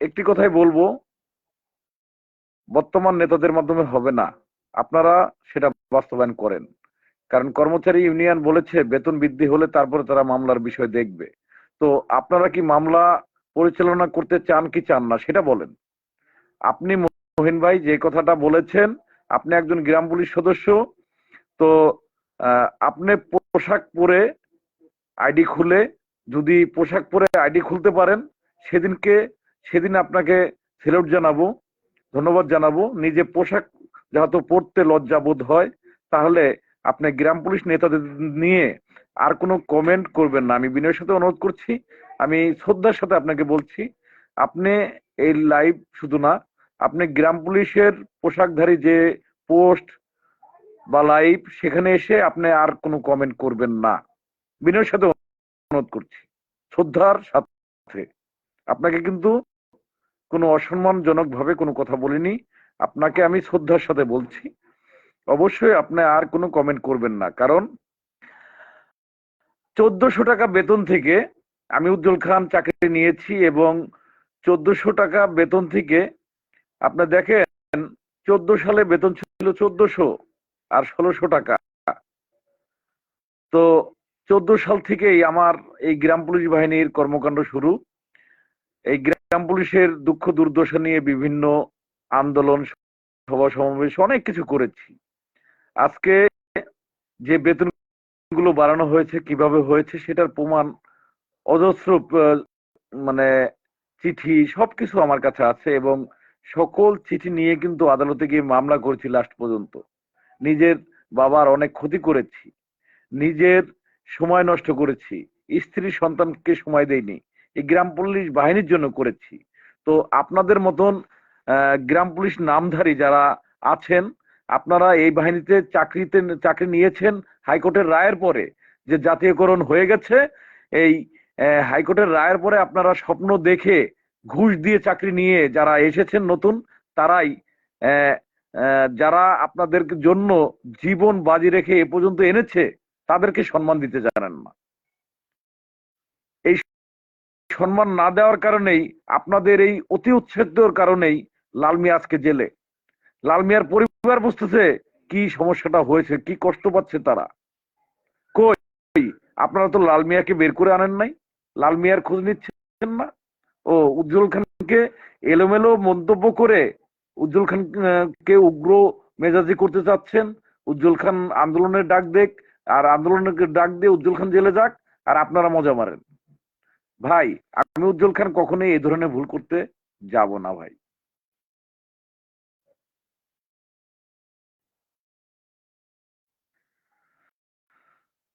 একটি কথাই বলবো, বর্তমান নেতাদের মাধ্যমে হবে না, আপনারা সেটা বাস্তবায়ন করেন। কারণ কর্মচারী ইউনিয়ন বলেছে বেতন বৃদ্ধি হলে তারপরে তারা মামলার বিষয় দেখবে। তো আপনারা কি মামলা পরিচালনা করতে চান কি চান না সেটা বলেন। আপনি মহিন ভাই যে কথাটা বলেছেন, আপনি একজন গ্রাম পুলিশ সদস্য, তো আপনি পোশাক পরে আইডি খুলে, যদি পোশাক পরে আইডি খুলতে পারেন, সেদিন আপনাকে স্যালুট জানাবো, ধন্যবাদ জানাবো। নিজে পোশাক যেহেতু পড়তে লজ্জা বোধ হয়, তাহলে আপনি গ্রাম পুলিশ নেতাদের নিয়ে আর কোনো কমেন্ট করবেন না। আমি বিনয়ের সাথে অনুরোধ করছি, আমি শ্রদ্ধার সাথে আপনাকে বলছি, আপনি এই লাইভ শুধু না, আপনি গ্রাম পুলিশের পোশাকধারী যে পোস্ট বা লাইভ, সেখানে এসে আপনি আর কোনো কমেন্ট করবেন না। বিনয়ের সাথে অনুরোধ করছি, শ্রদ্ধার সাথে। আপনাকে কিন্তু কোনো অসম্মানজনক ভাবে কোনো কথা বলিনি, আপনাকে আমি শ্রদ্ধার সাথে বলছি। অবশ্যই আপনি আর কোনো কমেন্ট করবেন না, কারণ 1400 টাকা বেতন থেকে আমি উজ্জ্বল খান চাকরি নিয়েছি, এবং 1400 টাকা বেতন থেকে আপনি দেখেন 14 সালে বেতন ছিল 1400 আর 1600 টাকা। তো 14 সাল থেকেই আমার এই গ্রাম পুলিশ বাহিনীর কর্মকাণ্ড শুরু। এই গ্রাম পুলিশের দুঃখ দুর্দশা নিয়ে বিভিন্ন আন্দোলন, সভা সমাবেশ, অনেক কিছু করেছি। আজকে যে বেতনগুলো বাড়ানো হয়েছে কিভাবে হয়েছে সেটার প্রমাণ অজস্র মানে চিঠি সবকিছু আমার কাছে আছে, এবং সকল চিঠি নিয়ে কিন্তু আদালতে গিয়ে মামলা করেছি লাস্ট পর্যন্ত। নিজের বাবার অনেক ক্ষতি করেছি, নিজের সময় নষ্ট করেছি, স্ত্রী সন্তানকে সময় দেইনি, এই গ্রাম পুলিশ বাহিনীর জন্য করেছি। তো আপনাদের মতন গ্রাম পুলিশ নামধারী যারা আছেন, আপনারা এই বাহিনীতে চাকরি নিয়েছেন হাইকোর্টের রায়ের পরে, যে জাতীয়করণ হয়ে গেছে। এই হাইকোর্টের রায়ের পরে আপনারা স্বপ্ন দেখে ঘুষ দিয়ে চাকরি নিয়ে যারা এসেছেন নতুন, তারাই যারা আপনাদের জন্য জীবন বাজি রেখে এ পর্যন্ত এনেছে, তাদেরকে সম্মান দিতে জানেন না। এই সম্মান না দেওয়ার কারণেই, আপনাদের এই অতি উচ্ছেদের কারণেই লাল মিয়া আজকে জেলে। লাল মিয়ার পরিবার বুঝতেছে কি সমস্যাটা হয়েছে, কি কষ্ট পাচ্ছে তারা। কই, আপনারা তো লাল মিয়াকে বের করে আনেন নাই, লাল মিয়ার খোঁজ নিচ্ছেন না। ও উজ্জ্বল খানকে এলোমেলো মন্তব্য করে উজ্জ্বল খানকে উগ্র মেজাজি করতে চাচ্ছেন। উজ্জ্বল খান আন্দোলনের ডাক দেখ, আর আন্দোলনের ডাক দিয়ে উজ্জ্বল খান জেলে যাক, আর আপনারা মজা মারেন। ভাই, আমি উজ্জ্বল খান কখনোই এই ধরনের ভুল করতে যাব না ভাই।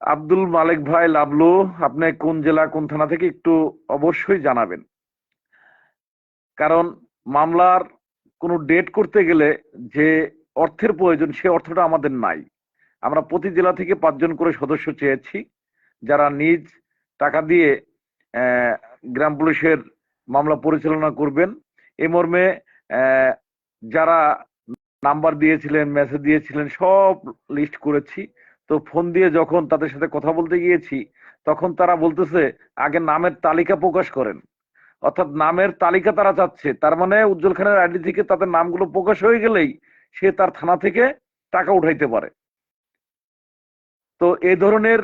আব্দুল মালিক ভাই লাভলু, আপনি কোন জেলা কোন থানা থেকে একটু অবশ্যই জানাবেন। কারণ মামলার কোনো ডেট করতে গেলে যে অর্থের প্রয়োজন, সে অর্থটা আমাদের নাই। আমরা প্রতি জেলা থেকে 5 জন করে সদস্য চেয়েছি, যারা নিজ টাকা দিয়ে গ্রাম পুলিশের মামলা পরিচালনা করবেন। এই মর্মে যারা নাম্বার দিয়েছিলেন, মেসেজ দিয়েছিলেন, সব লিস্ট করেছি। তো ফোন দিয়ে যখন তাদের সাথে কথা বলতে গিয়েছি, তখন তারা বলতেছে আগে নামের তালিকা প্রকাশ করেন। অর্থাৎ নামের তালিকা তারা চাচ্ছে। তার মানে উজ্জ্বল খানের আইডি থেকে তাদের নামগুলো প্রকাশ হয়ে গেলেই সে তার থানা থেকে টাকা উঠাইতে পারে। তো এই ধরনের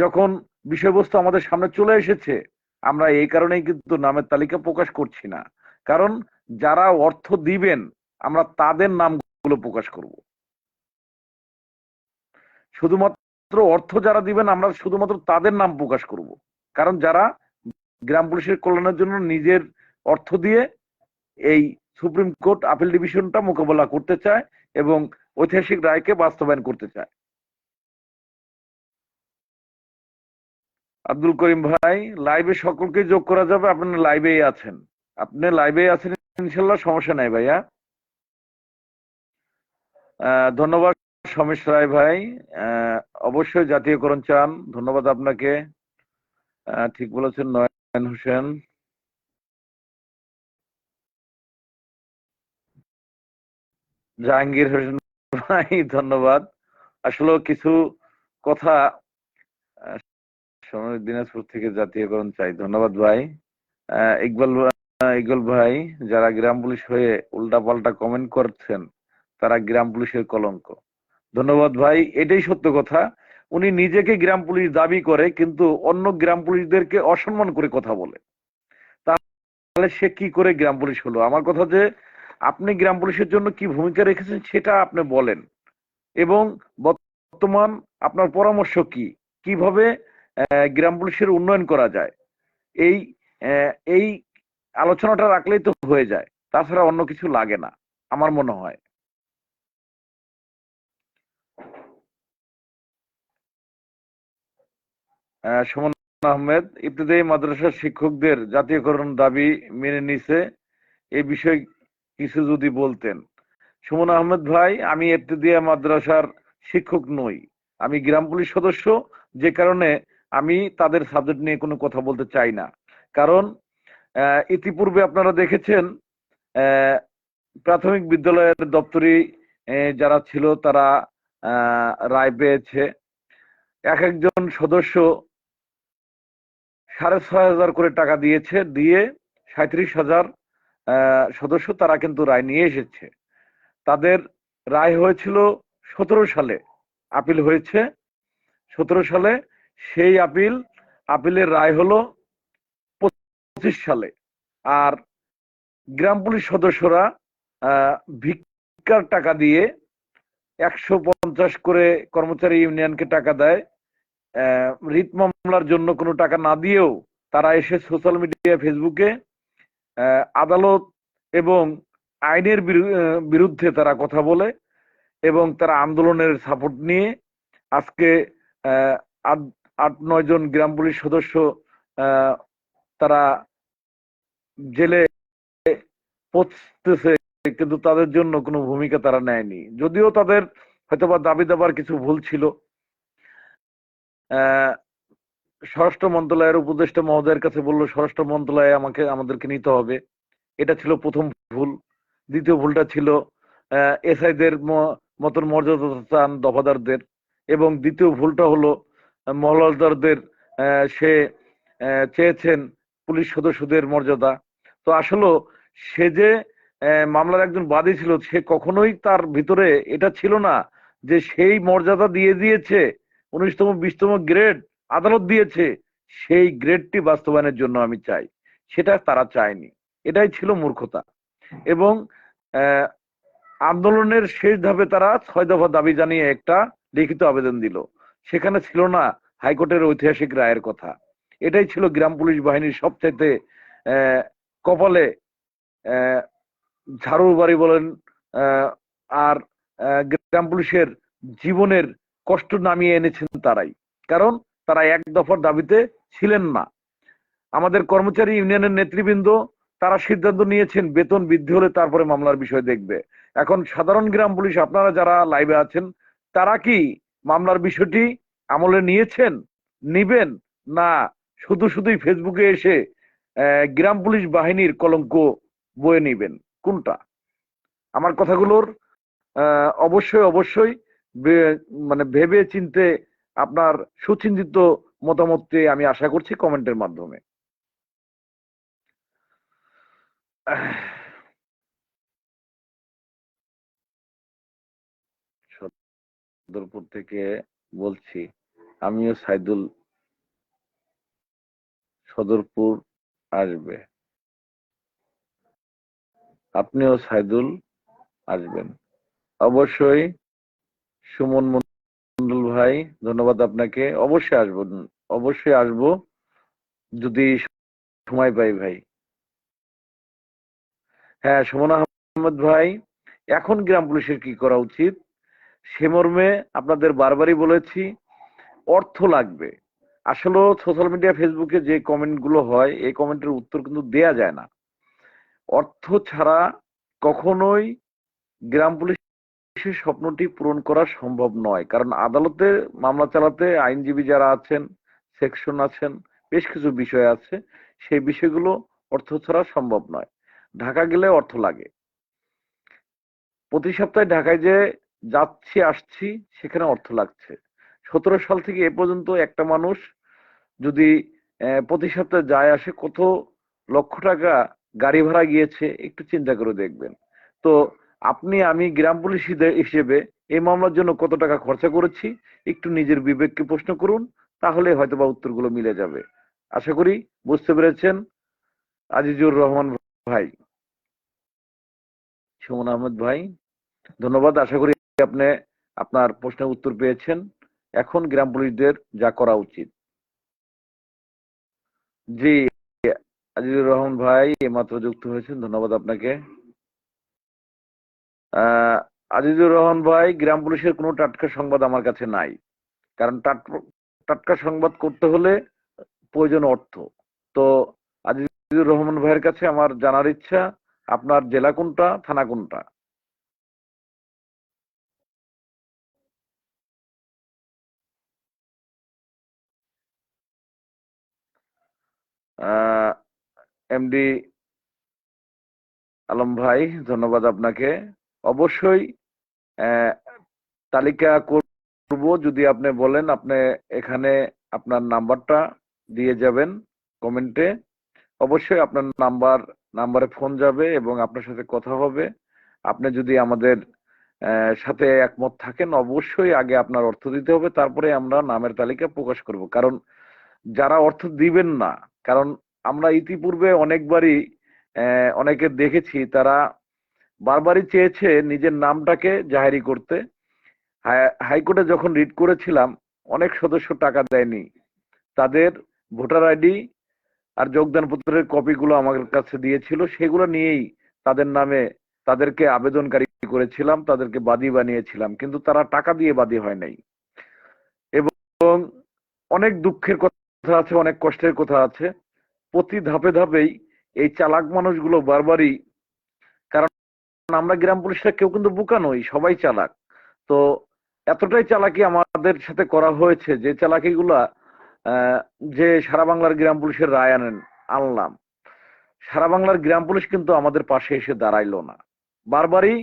যখন বিষয়বস্তু আমাদের সামনে চলে এসেছে, আমরা এই কারণেই কিন্তু নামের তালিকা প্রকাশ করছি না। কারণ যারা অর্থ দিবেন, আমরা তাদের নামগুলো প্রকাশ করব। শুধুমাত্র অর্থ যারা দিবেন, আমরা শুধুমাত্র তাদের নাম প্রকাশ করব। কারণ যারা গ্রাম পুলিশের কল্যাণের জন্য নিজের অর্থ দিয়ে এই সুপ্রিম কোর্ট আপিল ডিভিশনটা মোকাবেলা করতে চায় এবং ঐতিহাসিক রায়কে বাস্তবায়ন করতে চায়। আব্দুল করিম ভাই, লাইভে সকলকে যোগ করা যাবে, আপনি লাইভেই আছেন। আপনি লাইভেই আছেন, ইনশাল্লাহ, সমস্যা নাই ভাইয়া। ধন্যবাদ সমেশ রায় ভাই, অবশ্যই জাতীয়করণ চান, ধন্যবাদ আপনাকে। ঠিক বলেছেন নয়ন হোসেন। জাহাঙ্গীর হোসেন ভাই, ধন্যবাদ। আসলে কিছু কথা দিনাজপুর থেকে জাতীয়করণ চাই, ধন্যবাদ ভাই। ইকবাল ভাই, যারা গ্রাম পুলিশ হয়ে উল্টাপাল্টা কমেন্ট করছেন, তারা গ্রাম পুলিশের কলঙ্ক। ধন্যবাদ ভাই, এটাই সত্য কথা। উনি নিজেকে গ্রাম পুলিশ দাবি করে, কিন্তু অন্য গ্রাম পুলিশদেরকে অসম্মান করে কথা বলে। তাহলে সে কি করে গ্রাম পুলিশ হলো? আমার কথা যে, আপনি গ্রাম পুলিশের জন্য কি ভূমিকা রেখেছেন সেটা আপনি বলেন, এবং বর্তমান আপনার পরামর্শ কি, কিভাবে গ্রাম পুলিশের উন্নয়ন করা যায়। এই এই আলোচনাটা রাখলেই তো হয়ে যায়, তাছাড়া অন্য কিছু লাগে না আমার মনে হয়। সুমন আহমেদ, ইবতদায়ী মাদ্রাসার শিক্ষকদের জাতীয়করণ দাবি মেনে নিছে, এই বিষয়ে কিছু যদি বলতেন। সুমন আহমেদ ভাই, আমি ইবতদায়ী মাদ্রাসার শিক্ষক নই, আমি গ্রাম পুলিশ সদস্য, যে কারণে আমি তাদের সাবজেক্ট নিয়ে কোনো কথা বলতে চাই না। কারণ ইতিপূর্বে আপনারা দেখেছেন, প্রাথমিক বিদ্যালয়ের দপ্তরি যারা ছিল, তারা রায় পেয়েছে। এক একজন সদস্য 6,500 করে টাকা দিয়েছে, দিয়ে 37,000 সদস্য তারা কিন্তু রায় নিয়ে এসেছে। তাদের রায় হয়েছিল 17 সালে, আপিল হয়েছে 17 সালে, সেই আপিলের রায় হলো 25 সালে। আর গ্রাম পুলিশ সদস্যরা ভিক্ষার টাকা দিয়ে 150 করে কর্মচারী ইউনিয়নকে টাকা দেয়, রিট মামলার জন্য কোনো টাকা না দিয়েও তারা এসে সোশ্যাল মিডিয়া ফেসবুকে আদালত এবং আইনের বিরুদ্ধে তারা কথা বলে এবং তারা আন্দোলনের সাপোর্ট নিয়ে আজকে 8-9 জন গ্রাম পুলিশ সদস্য তারা জেলে পৌঁছতেছে, কিন্তু তাদের জন্য কোনো ভূমিকা তারা নেয়নি। যদিও তাদের হয়তোবা দাবি দাবার কিছু ভুল ছিল। স্বরাষ্ট্র মন্ত্রণালয়ের উপদেষ্টা মহোদয়ের কাছে বললো স্বরাষ্ট্র মন্ত্রণালয়ে আমাদেরকে নিতে হবে, এটা ছিল প্রথম ভুল। দ্বিতীয় ভুলটা ছিল এসআইদের মতন মর্যাদা চান দফাদারদের, এবং দ্বিতীয় ভুলটা হলো মহলদারদের সে চেয়েছেন পুলিশ সদস্যদের মর্যাদা। তো আসলে সে যে মামলার একজন বাদী ছিল, সে কখনোই তার ভিতরে এটা ছিল না যে সেই মর্যাদা দিয়ে দিয়েছে 19তম 20তম গ্রেড আদালত দিয়েছে, সেই গ্রেডটি বাস্তবায়নের জন্য আমি চাই, সেটা তারা চায়নি। এটাই ছিল মূর্খতা। এবং আন্দোলনের শেষ ধাপে তারা 6 দফা দাবি জানিয়ে একটা লিখিত আবেদন দিল, সেখানে ছিল না হাইকোর্টের ঐতিহাসিক রায়ের কথা। এটাই ছিল গ্রাম পুলিশ বাহিনীর সবচাইতে কপালে ঝাড়ু বাড়ি বলেন আর গ্রাম পুলিশের জীবনের কষ্ট নামিয়ে এনেছেন তারাই, কারণ তারা এক দফার দাবিতে ছিলেন না। আমাদের কর্মচারী ইউনিয়নের নেতৃবৃন্দ তারা সিদ্ধান্ত নিয়েছেন বেতন বৃদ্ধি হলে তারপরে মামলার বিষয় দেখবে। এখন সাধারণ গ্রাম পুলিশ আপনারা যারা লাইভে আছেন, তারা কি মামলার বিষয়টি আমলে নিয়েছেন, নিবেন, না শুধুই ফেসবুকে এসে গ্রাম পুলিশ বাহিনীর কলঙ্ক বয়ে নিবেন? কোনটা? আমার কথাগুলোর অবশ্যই মানে ভেবে চিনতে আপনার সুচিন্তিত মতামতটি আমি আশা করছি কমেন্টের মাধ্যমে। সদরপুর থেকে বলছি, আমিও সাইদুল। সদরপুর আসবে, আপনিও সাইদুল আসবেন অবশ্যই। সুমন মন্ডল ভাই, ধন্যবাদ আপনাকে। অবশ্যই আসবেন, অবশ্যই আসবো যদি সময় পাই ভাই। হ্যাঁ, সুমন আহমেদ ভাই, এখন গ্রাম পুলিশের কি করা উচিত সে মর্মে আপনাদের বারবারই বলেছি, অর্থ লাগবে। আসলে সোশ্যাল মিডিয়া ফেসবুকে যে কমেন্ট গুলো হয়, এই কমেন্টের উত্তর কিন্তু দেয়া যায় না। অর্থ ছাড়া কখনোই গ্রাম পুলিশের স্বপ্নটি পূরণ করা সম্ভব নয়, কারণ আদালতে মামলা চালাতে আইনজীবী যারা আছেন, সেকশন আছেন, বেশ কিছু বিষয় আছে, সেই বিষয়গুলো অর্থ ছাড়া সম্ভব নয়। ঢাকা গেলে অর্থ লাগে। প্রতি সপ্তাহে ঢাকায় যে যাচ্ছি আসছি, সেখানে অর্থ লাগছে। 17 সাল থেকে এ পর্যন্ত একটা মানুষ যদি প্রতি সপ্তাহে যায় আসে, কত লক্ষ টাকা গাড়ি ভাড়া গিয়েছে একটু চিন্তা করে দেখবেন। তো আপনি আমি গ্রাম পুলিশ হিসেবে এই মামলার জন্য কত টাকা খরচা করেছি একটু নিজের বিবেককে প্রশ্ন করুন, তাহলে হয়তোবা উত্তরগুলো মিলে যাবে। আশা করি বুঝতে পেরেছেন আজিজুর রহমান ভাই। সুমন আহমেদ ভাই, ধন্যবাদ। আশা করি আপনি আপনার প্রশ্নের উত্তর পেয়েছেন। এখন গ্রাম পুলিশদের যা করা উচিত। জি, আজিজুর রহমান ভাই এইমাত্র যুক্ত হয়েছেন, ধন্যবাদ আপনাকে। আজিজুর রহমান ভাই, গ্রাম পুলিশের কোনো টাটকা সংবাদ আমার কাছে নাই, কারণ টাটকা সংবাদ করতে হলে প্রয়োজন অর্থ। তো আজিজুর রহমান ভাইয়ের কাছে আমার জানার ইচ্ছা, আপনার জেলা কোনটা, থানা কোনটা? এমডি আলম ভাই, ধন্যবাদ আপনাকে। অবশ্যই তালিকা করব, যদি আপনি বলেন আপনি এখানে আপনার নাম্বারটা দিয়ে যাবেন কমেন্টে। অবশ্যই আপনার নাম্বারে ফোন যাবে এবং আপনার সাথে কথা হবে। আপনি যদি আমাদের সাথে একমত থাকেন, অবশ্যই আগে আপনার অর্থ দিতে হবে, তারপরে আমরা নামের তালিকা প্রকাশ করব। কারণ যারা অর্থ দিবেন না, কারণ আমরা ইতিপূর্বে অনেকবারই অনেকে দেখেছি, তারা বারবারই চেয়েছে নিজের নামটাকে জাহেরি করতে, হাইকোর্টে যখন রিট করেছিলাম অনেক সদস্য টাকা দেয়নি, তাদের ভোটার আইডি আর যোগদান পত্রের কপিগুলো আমার কাছে দিয়েছিল, সেগুলো নিয়েই তাদের নামে তাদেরকে আবেদনকারী করেছিলাম, তাদেরকে বাদী বানিয়েছিলাম, কিন্তু তারা টাকা দিয়ে বাদী হয় নাই। এবং অনেক দুঃখের কথা আছে, অনেক কষ্টের কথা আছে। প্রতি ধাপে ধাপেই এই চালাক মানুষগুলো বারবারই, কারণ আমরা গ্রাম পুলিশরা কেউ কিন্তু বোকা নই, সবাই চালাক। তো এতটাই চালাকি আমাদের সাথে করা হয়েছে যে চালাকিগুলা যে সারা বাংলার গ্রাম পুলিশের রায় আনলাম, সারা বাংলার গ্রাম পুলিশ কিন্তু আমাদের পাশে এসে দাঁড়াইলো না। বারবারই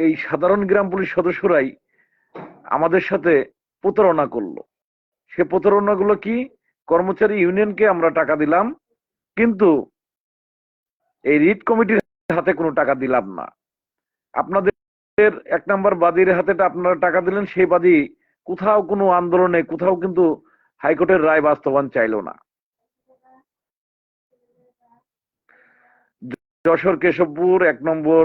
এই সাধারণ গ্রাম পুলিশ সদস্যরাই আমাদের সাথে প্রতারণা করলো। সে প্রতারণাগুলো কি? কর্মচারী ইউনিয়নকে আমরা টাকা দিলাম, কিন্তু এই রিট কমিটির হাতে কোনো টাকা দিলাম না। আপনাদের 1 নম্বর বাদীর হাতে আপনারা টাকা দিলেন, সেই বাদী কোথাও কোনো আন্দোলনে কোথাও কিন্তু হাইকোর্টের রায় বাস্তবায়ন চাইলো না। যশোর কেশবপুর 1 নম্বর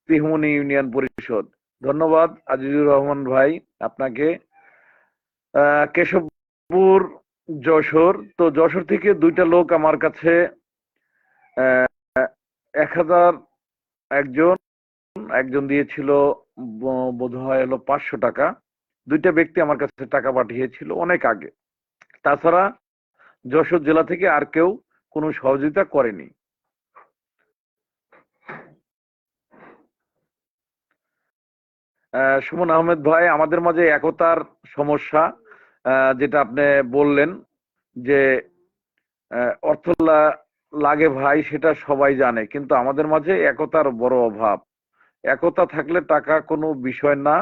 তিহুমনি ইউনিয়ন পরিষদ। ধন্যবাদ আজিজুর রহমান ভাই আপনাকে। কেশবপুর যশোর, তো যশোর থেকে 2টা লোক আমার কাছে 1000, একজন দিয়েছিল বোধ হয় হলো 500 টাকা। 2টা ব্যক্তি আমার কাছে টাকা পাঠিয়েছিল অনেক আগে। তাছাড়া যশোর জেলা থেকে আর কেউ কোনো সহযোগিতা করেনি। সুমন আহমেদ ভাই, আমাদের মাঝে একতার সমস্যা, যেটা আপনি বললেন যে অর্থ লাগে ভাই, সেটা সবাই জানে, কিন্তু আমাদের মাঝে একতার বড় অভাব। একতা থাকলে টাকা কোনো বিষয় না।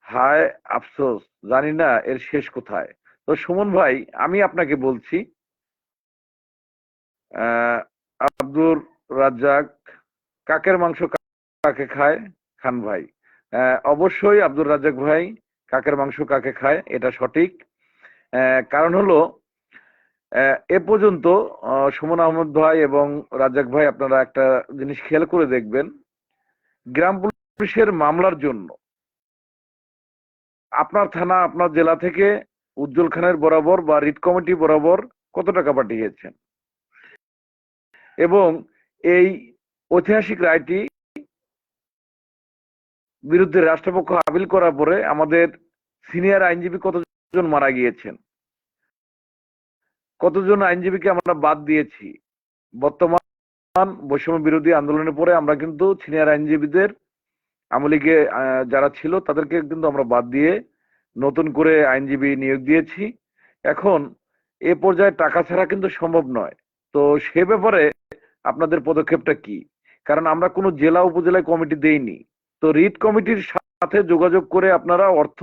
হায় আফসোস, জানি না এর শেষ কোথায়। তো সুমন ভাই, আমি আপনাকে বলছি, আব্দুর রাজ্জাক, কাকের মাংস কাকে খায়? খান ভাই। অবশ্যই আব্দুর রাজ্জাক ভাই, কাকের মাংস কাকে খায় এটা সঠিক। কারণ হলো এ পর্যন্ত সুমন আহমদ ভাই এবং রাজ্জাক ভাই, আপনারা একটা জিনিস খেয়াল করে দেখবেন, গ্রাম পুলিশের মামলার জন্য আপনার থানা, আপনার জেলা থেকে উজ্জ্বল খানের বরাবর বা রিট কমিটি বরাবর কত টাকা পাঠিয়েছেন? এবং এই ঐতিহাসিক রায়টি বিরুদ্ধে রাষ্ট্রপক্ষ আপিল করার পরে আমাদের সিনিয়র আইনজীবী কতজন মারা গিয়েছেন, কতজন আইনজীবীকে আমরা বাদ দিয়েছি। বর্তমান বৈষম্য বিরোধী আন্দোলনের পরে আমরা কিন্তু সিনিয়র আইনজীবীদের, আওয়ামী লীগে যারা ছিল তাদেরকে কিন্তু আমরা বাদ দিয়ে নতুন করে আইনজীবী নিয়োগ দিয়েছি। এখন এ পর্যায়ে টাকা ছাড়া কিন্তু সম্ভব নয়। তো সে ব্যাপারে আপনাদের পদক্ষেপটা কি? কারণ আমরা কোনো জেলা উপজেলায় কমিটি দেইনি। তো রিট কমিটির সাথে যোগাযোগ করে আপনারা অর্থ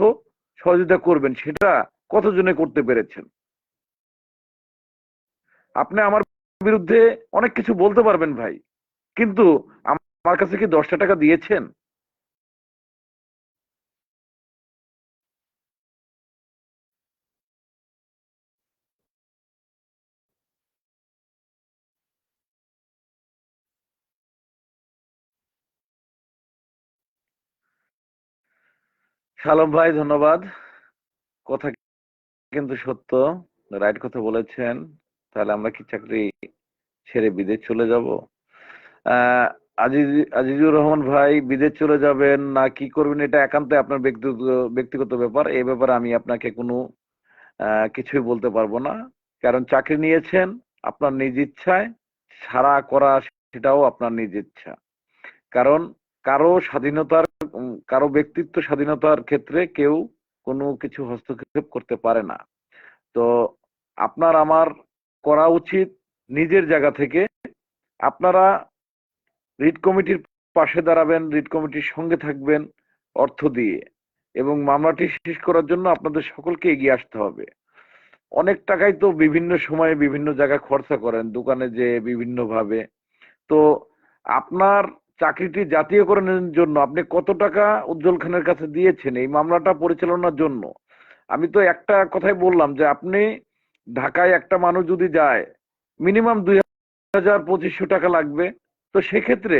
সহযোগিতা করবেন, সেটা কতজনে করতে পেরেছেন? আপনি আমার বিরুদ্ধে অনেক কিছু বলতে পারবেন ভাই, কিন্তু আমার কাছে কি 10টা টাকা দিয়েছেন? শালম ভাই, ধন্যবাদ। কথা কিন্তু সত্য, রাইট কথা বলেছেন। তাহলে আমরা কি চাকরি ছেড়ে বিদেশ চলে যাব? আহ আজিজুর রহমান ভাই, বিদেশ চলে যাবেন না কি করবেন এটা একান্ত আপনার ব্যক্তিগত ব্যাপার। এই ব্যাপারে আমি আপনাকে কোনো কিছুই বলতে পারবো না। কারণ চাকরি নিয়েছেন আপনার নিজ ইচ্ছায়, ছাড়া করা সেটাও আপনার নিজ ইচ্ছা। কারণ কারো স্বাধীনতার, কারো ব্যক্তিত্ব স্বাধীনতার ক্ষেত্রে কেউ কোনো কিছু হস্তক্ষেপ করতে পারে না। তো আপনার আমার করা উচিত নিজের জায়গা থেকে, আপনারা রিট কমিটির পাশে দাঁড়াবেন, রিট কমিটির সঙ্গে থাকবেন অর্থ দিয়ে, এবং মামলাটি শেষ করার জন্য আপনাদের সকলকে এগিয়ে আসতে হবে। অনেক টাকাই তো বিভিন্ন সময়ে বিভিন্ন জায়গায় খরচা করেন, দোকানে যে বিভিন্ন ভাবে। তো আপনার চাকরিটি জাতীয়করণের জন্য আপনি কত টাকা উজ্জ্বল খানের কাছে দিয়েছেন এই মামলাটা পরিচালনার জন্য? আমি তো একটা কথাই বললাম যে আপনি ঢাকায় একটা মানুষ যদি যায়, মিনিমাম 2000-2500 টাকা লাগবে। তো সেক্ষেত্রে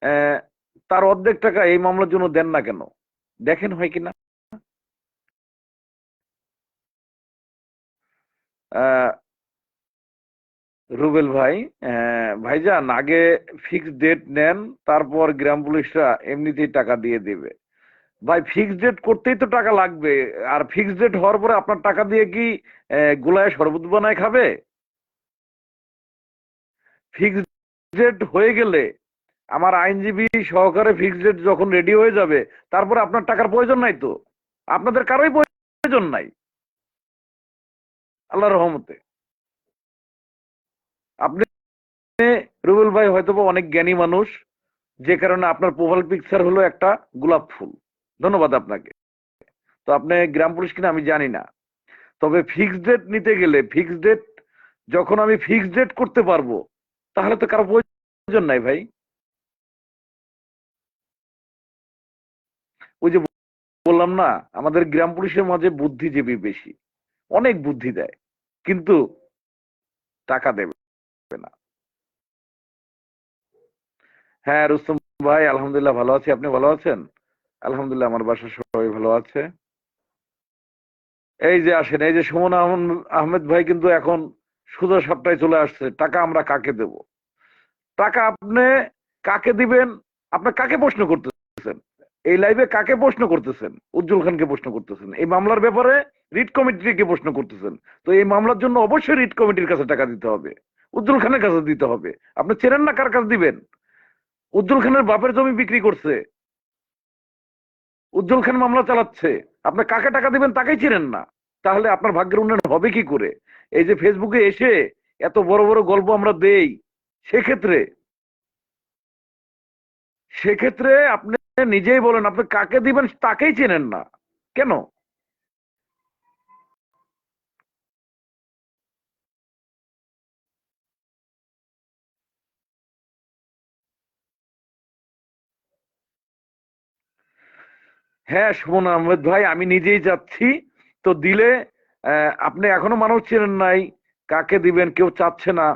আহ, তার অর্ধেক টাকা এই মামলার জন্য দেন না কেন? দেখেন হয় কিনা। আহ, রুবেল ভাই, ভাইজান আগে ফিক্সড ডেট নেন, তারপর গ্রাম পুলিশরা এমনিতেই টাকা দিয়ে দেবে। ভাই ফিক্সড ডেট করতেই তো টাকা লাগবে। আর ফিক্সড ডেট হওয়ার পরে আপনার টাকা দিয়ে কি গোলায় শরবত বানায় খাবে? ফিক্সড ডেট হয়ে গেলে আমার আইনজীবী সহকারে ফিক্সড ডেট যখন রেডি হয়ে যাবে, তারপরে আপনার টাকার প্রয়োজন নাই তো, আপনাদের কারোই প্রয়োজন নাই আল্লাহর রহমতে। আপনি, রুবেল ভাই হয়তোবা অনেক জ্ঞানী মানুষ, যে কারণে আপনার প্রোফাইল পিকচার হলো একটা গোলাপ ফুল। ধন্যবাদ আপনাকে। তো আপনি গ্রাম পুলিশ কিনা আমি জানি না, তবে ফিক্সড ডেট নিতে গেলে ফিক্সড ডেট যখন আমি ফিক্সড ডেট করতে পারবো, তাহলে তো কারো প্রয়োজন নাই ভাই। ওই যে বললাম না, আমাদের গ্রাম পুলিশের মাঝে বুদ্ধিজীবী বেশি, অনেক বুদ্ধি দেয়, কিন্তু টাকা দেবে না। হ্যাঁ রুস্তম ভাই, আলহামদুলিল্লাহ ভালো আছি। আপনি ভালো আছেন? আলহামদুলিল্লাহ, আমার বাসার সবাই ভালো আছে। এই যে আসেন, এই যে সুমন আহমেদ ভাই কিন্তু এখন সোজা সাপটায় চলে আসছে, টাকা আমরা কাকে দেব? টাকা আপনি কাকে দিবেন? আপনি কাকে প্রশ্ন করতেছেন এই লাইভে? কাকে প্রশ্ন করতেছেন? উজ্জ্বল খানকে প্রশ্ন করতেছেন। এই মামলার ব্যাপারে রিট কমিটিকে প্রশ্ন করতেছেন। তো এই মামলার জন্য অবশ্যই রিট কমিটির কাছে টাকা দিতে হবে, উজ্জ্বল খানের কাছে দিতে হবে। আপনি চেনেন না কার কাছে দিবেন? উজ্জ্বল খানের বাপের জমি বিক্রি করছে, উজ্জ্বল খান মামলা চালাচ্ছে, আপনি কাকে টাকা দিবেন তাকেই চিনেন না, তাহলে আপনার ভাগ্যের উন্নয়ন হবে কি করে? এই যে ফেসবুকে এসে এত বড় বড় গল্প আমরা দেই, সেক্ষেত্রে সেক্ষেত্রে আপনি নিজেই বলেন, আপনি কাকে দিবেন তাকেই চেনেন না কেন? হ্যাঁ সুমন আহমেদ ভাই, আমি নিজেই যাচ্ছি। তো দিলে আপনি এখনো মানুষ চেনেন নাই, কাকে দিবেন কেউ চাচ্ছে না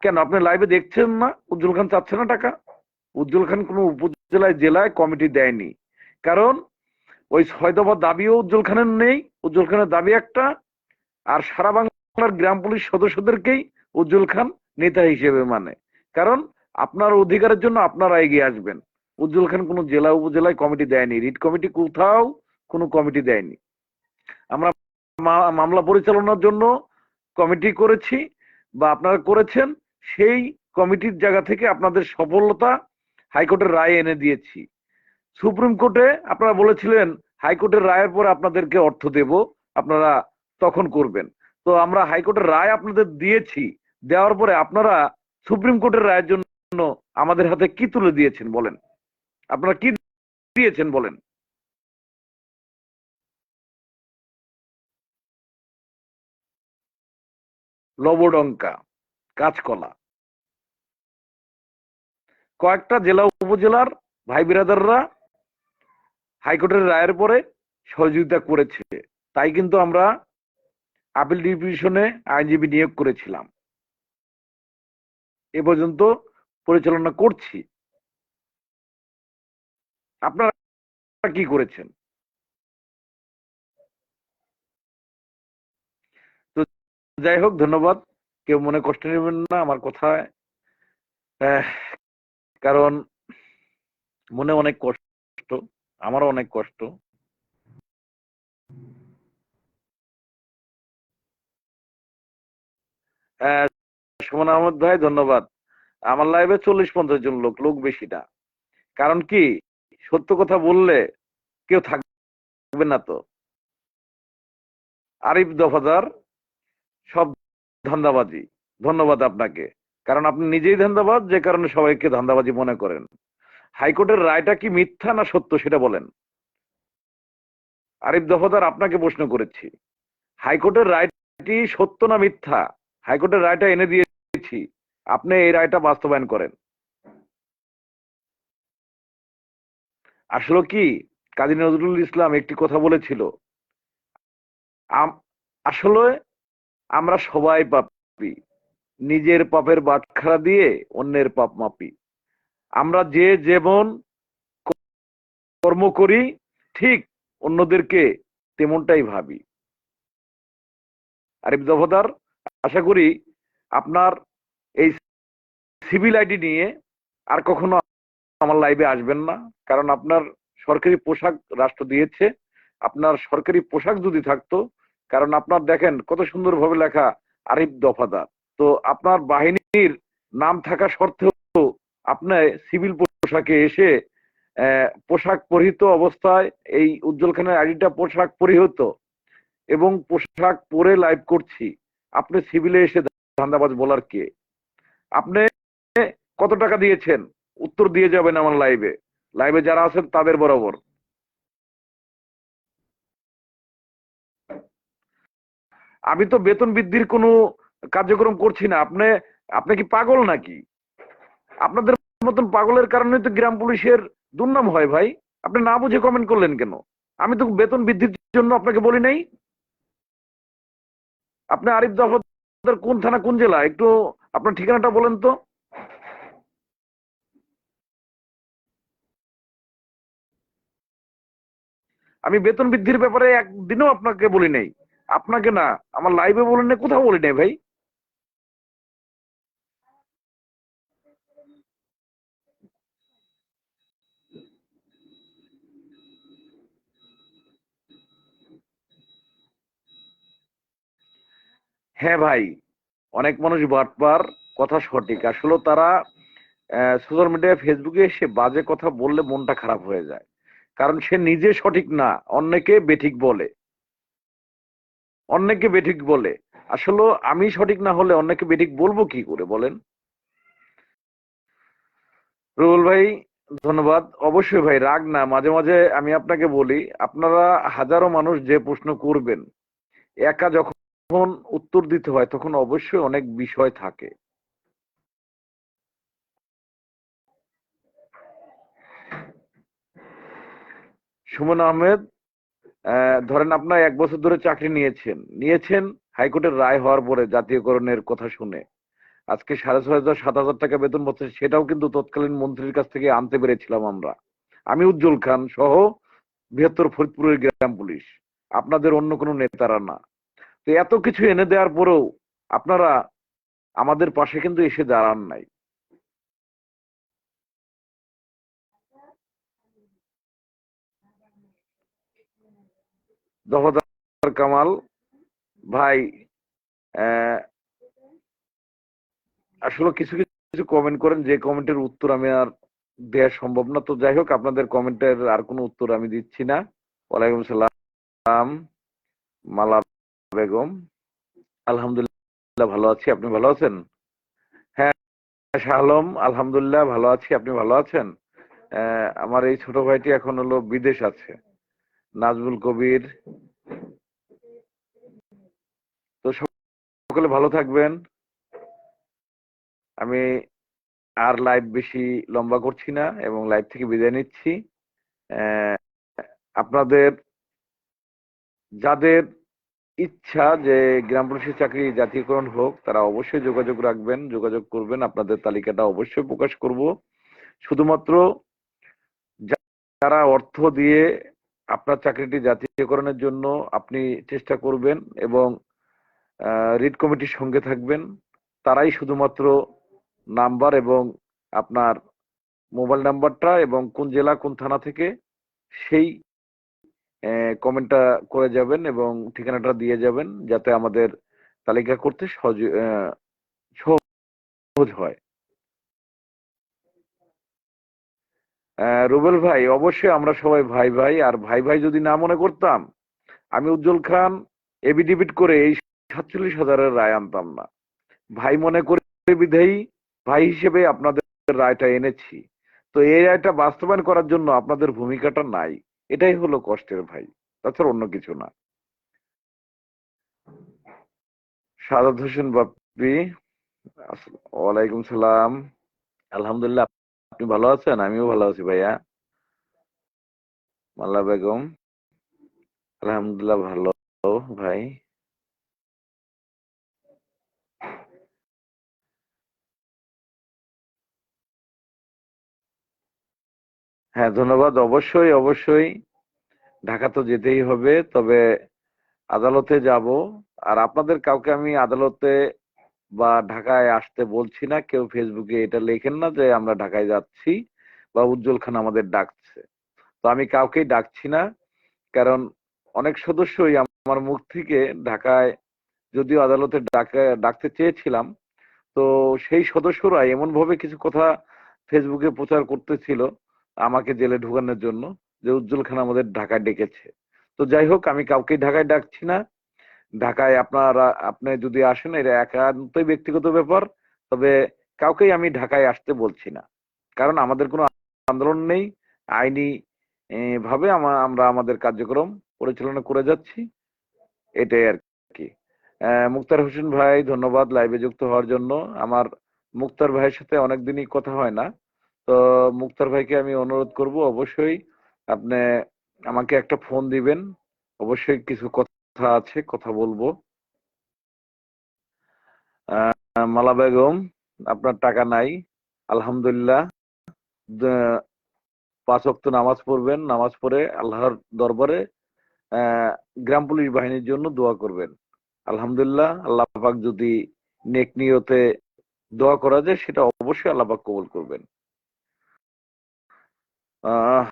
কেন? আপনি লাইভে দেখছেন না উজ্জ্বল খান চাচ্ছে না টাকা? উজ্জ্বল খান কোনো উপজেলায় জেলায় কমিটি দেয়নি, কারণ ওই 6 দফা দাবিও উজ্জ্বল খানের নেই। উজ্জ্বল খানের দাবি একটা, আর সারা বাংলার গ্রাম পুলিশ সদস্যদেরকেই উজ্জ্বল খান নেতা হিসেবে মানে। কারণ আপনার অধিকারের জন্য আপনারা এগিয়ে আসবেন। উজ্জ্বল খান কোনো জেলা উপজেলায় কমিটি দেয়নি, রিট কমিটি কোথাও কোনো কমিটি দেয়নি। আমরা মামলা পরিচালনার জন্য কমিটি করেছি, বা আপনারা করেছেন, সেই কমিটির জায়গা থেকে আপনাদের সফলতা হাইকোর্টের রায় এনে দিয়েছি। সুপ্রিম কোর্টে আপনারা বলেছিলেন হাইকোর্টের রায়ের পর আপনাদেরকে অর্থ দেব, আপনারা তখন করবেন। তো আমরা হাইকোর্টের রায় আপনাদের দিয়েছি, দেওয়ার পরে আপনারা সুপ্রিম কোর্টের রায়ের জন্য আমাদের হাতে কি তুলে দিয়েছেন বলেন? আপনারা কি দিয়েছেন বলেন? লবডঙ্কা, কাঁচকলা। কয়েকটা জেলা উপজেলার ভাই বিরাদাররা হাইকোর্টের রায়ের পরে সহযোগিতা করেছে, তাই কিন্তু আমরা আপিল ডিভিশনে আইনজীবী নিয়োগ করেছিলাম, এ পর্যন্ত পরিচালনা করছি। আপনারা কি করেছেন? তো যাই হোক, ধন্যবাদ। কেউ মনে কষ্ট নেবেন না আমার কথায়, আহ, কারণ মনে অনেক কষ্ট, আমারও অনেক কষ্ট। সুমন আহমদ ভাই ধন্যবাদ। আমার লাইভে 40-50 জন লোক, লোক বেশি না। কারণ কি, সত্য কথা বললে কেউ থাকবে না তো। আরিফ দফাদার, সব ধান্দাবাজি। ধন্যবাদ আপনাকে, কারণ আপনি নিজেই ধান্দাবাজ, যে কারণে সবাইকে ধান্দাবাজি মনে করেন। হাইকোর্টের রায়টা কি মিথ্যা না সত্য সেটা বলেন। আরিফ দফাদার, আপনাকে প্রশ্ন করেছি, হাইকোর্টের রায়টি সত্য না মিথ্যা? হাইকোর্টের রায়টা এনে দিয়েছি, আপনি এই রায়টা বাস্তবায়ন করেন। আসলে কি, কাজী নজরুল ইসলাম একটি কথা বলেছিল, আসলে আমরা সবাই পাপী, নিজের পাপের বাটখারা দিয়ে অন্যের পাপ মাপি। আমরা যে যেমন কর্ম করি ঠিক অন্যদেরকে তেমনটাই ভাবি। আরিফ দফাদার, আশা করি আপনার এই সিভিল আইডি নিয়ে আর কখনো আমার লাইভে আসবেন না, কারণ আপনার সরকারি পোশাক রাষ্ট্র দিয়েছে। আপনার সরকারি পোশাক যদি থাকতো, কারণ আপনার দেখেন কত সুন্দরভাবে লেখা আরিফ দফাদার, তো আপনার বাহিনীর নাম থাকা সত্ত্বেও আপনি সিভিল পোশাকে এসে পোশাক পরিহিত অবস্থায় এই উজ্জ্বল খানের আইডিটা পোশাক পরিহিত এবং পোশাক পরে লাইভ করছি, আপনি সিভিলে এসে ধান্দাবাজ বলার কে? আপনি কত টাকা দিয়েছেন? উত্তর দিয়ে যাবেন আমার লাইভে। লাইভে যারা আছেন তাদের বরাবর। আমি তো বেতন বৃদ্ধির কোনো কার্যক্রম করছি না। আপনি আপনি কি পাগল নাকি? আপনাদের মতন পাগলের কারণে তো গ্রাম পুলিশের দুর্নাম হয় ভাই। আপনি না বুঝে কমেন্ট করলেন কেন? আমি তো বেতন বৃদ্ধির জন্য আপনাকে বলি নাই। আপনি আরিফ দফাদার কোন থানা কোন জেলা একটু আপনার ঠিকানাটা বলেন তো। আমি বেতন বৃদ্ধির ব্যাপারে একদিনও আপনাকে বলি নাই। আপনাকে না, আমার লাইভে বলেন নাই, কোথাও বলি নাই ভাই। হ্যাঁ ভাই, অনেক মানুষ বাটপার, কথা সঠিক। আসলে তারা সোশ্যাল মিডিয়ায় ফেসবুকে এসে বাজে কথা বললে মনটা খারাপ হয়ে যায়, কারণ সে নিজে সঠিক না, অন্যকে বেঠিক বলে। অন্যকে বেঠিক বলে। আসলে আমি সঠিক না হলে অন্যকে বেঠিক বলবো কি করে বলেন? রুবেল ভাই, ধন্যবাদ। অবশ্যই ভাই, রাগ না, মাঝে মাঝে আমি আপনাকে বলি, আপনারা হাজারো মানুষ যে প্রশ্ন করবেন, একা যখন উত্তর দিতে হয় তখন অবশ্যই অনেক বিষয় থাকে। সুমন আহমেদ, ধরেন আপনার 1 বছর ধরে চাকরি নিয়েছেন হাইকোর্টের রায় হওয়ার পরে জাতীয়করণের কথা শুনে আজকে 6,500 7,000 টাকা বেতন পাচ্ছেন, সেটাও কিন্তু তৎকালীন মন্ত্রীর কাছ থেকে আনতে পেরেছিলাম আমরা, আমি উজ্জ্বল খান সহ বৃহত্তর ফরিদপুরের গ্রাম পুলিশ, আপনাদের অন্য কোনো নেতারা না। তো এত কিছু এনে দেওয়ার পরেও আপনারা আমাদের পাশে কিন্তু এসে দাঁড়ান নাই। দফাদার কামাল ভাই, আহ, আসলে কিছু কিছু কমেন্ট করেন যে কমেন্টের উত্তর আমি আর দেওয়া সম্ভব না। তো যাই হোক, আপনাদের কমেন্টের আর কোনো উত্তর আমি দিচ্ছি না। ওয়ালাইকুম সালাম, মালা বেগম। আলহামদুলিল্লাহ ভালো আছি, আপনি ভালো আছেন? হ্যাঁ, শাহ আলম, আলহামদুলিল্লাহ ভালো আছি, আপনি ভালো আছেন? আমার এই ছোট ভাইটি এখন হলো বিদেশ আছে, নাজমুল কবির। তো সকলে ভালো থাকবেন। আমি আর লাইভ বেশি লম্বা করছি না এবং লাইভ থেকে বিদায় নিচ্ছি। আহ, আপনাদের যাদের ইচ্ছা যে গ্রাম পুলিশের চাকরি জাতীয়করণ হোক, তারা অবশ্যই যোগাযোগ রাখবেন, যোগাযোগ করবেন। আপনাদের তালিকাটা অবশ্যই প্রকাশ করব। শুধুমাত্র যারা অর্থ দিয়ে আপনার চাকরিটি জাতীয়করণের জন্য আপনি চেষ্টা করবেন এবং রিট কমিটির সঙ্গে থাকবেন, তারাই শুধুমাত্র নাম্বার এবং আপনার মোবাইল নাম্বারটা এবং কোন জেলা কোন থানা থেকে সেই কমেন্টটা করে যাবেন এবং ঠিকানাটা দিয়ে যাবেন, যাতে আমাদের তালিকা করতে সহজ হয়। রুবেল ভাই, অবশ্যই আমরা সবাই ভাই ভাই, আর ভাই ভাই যদি না মনে করতাম, আমি উজ্জ্বল খান এবিডিবিট করে এই 47,000-এর রায় আনতাম না। ভাই মনে করে বিধেয়ী ভাই হিসেবে আপনাদের রায়টা এনেছি। তো এই রায়টা বাস্তবায়ন করার জন্য আপনাদের ভূমিকাটা নাই, এটাই হলো কষ্টের ভাই, তাছাড়া অন্য কিছু না। সাদাত হোসেন বাপ্পি, ওয়ালাইকুম সালাম। আলহামদুলিল্লাহ, আপনি ভালো আছেন? আমিও ভালো আছি ভাইয়া। মাল্লা বেগম, আলহামদুলিল্লাহ ভালো ভাই। হ্যাঁ, ধন্যবাদ। অবশ্যই অবশ্যই ঢাকা তো যেতেই হবে, তবে আদালতে যাব। আর আপনাদের কাউকে আমি আদালতে বা ঢাকায় আসতে বলছি না। কেউ ফেসবুকে এটা লেখেন না যে আমরা ঢাকায় যাচ্ছি বা উজ্জ্বল খান আমাদের ডাকছে। তো আমি কাউকেই ডাকছি না, কারণ অনেক সদস্যই আমার মুখ থেকে ঢাকায় যদিও আদালতে ডাকতে চেয়েছিলাম, তো সেই সদস্যরা এমন ভাবে কিছু কথা ফেসবুকে প্রচার করতেছিল আমাকে জেলে ঢুকানোর জন্য, যে উজ্জ্বল খান আমাদের ঢাকায় ডেকেছে। তো যাই হোক, আমি কাউকে ঢাকায় ডাকছি না। ঢাকায় আপনি যদি আসেন, এটা একান্তই ব্যক্তিগত ব্যাপার। তবে কাউকেই আমি ঢাকায় আসতে বলছি না, কারণ আমাদের কোনো আন্দোলন নেই। আইনি ভাবে আমরা আমাদের কার্যক্রম পরিচালনা করে যাচ্ছি, এটাই আর কি। মুক্তার হোসেন ভাই, ধন্যবাদ লাইভে যুক্ত হওয়ার জন্য। আমার মুক্তার ভাইয়ের সাথে অনেকদিনই কথা হয় না। তো মুক্তার ভাইকে আমি অনুরোধ করব, অবশ্যই আপনি আমাকে একটা ফোন দিবেন। অবশ্যই কিছু কথা আছে, কথা বলবো। মালা বেগম, আপনার টাকা নাই, আলহামদুলিল্লাহ। দ- 5 ওয়াক্ত নামাজ পড়বেন, নামাজ পড়ে আল্লাহর দরবারে আহ, গ্রাম পুলিশ বাহিনীর জন্য দোয়া করবেন। আলহামদুলিল্লাহ, আল্লাহ পাক যদি নেক নিয়তে দোয়া করা যায়, সেটা অবশ্যই আল্লাহ পাক কবুল করবেন। আহ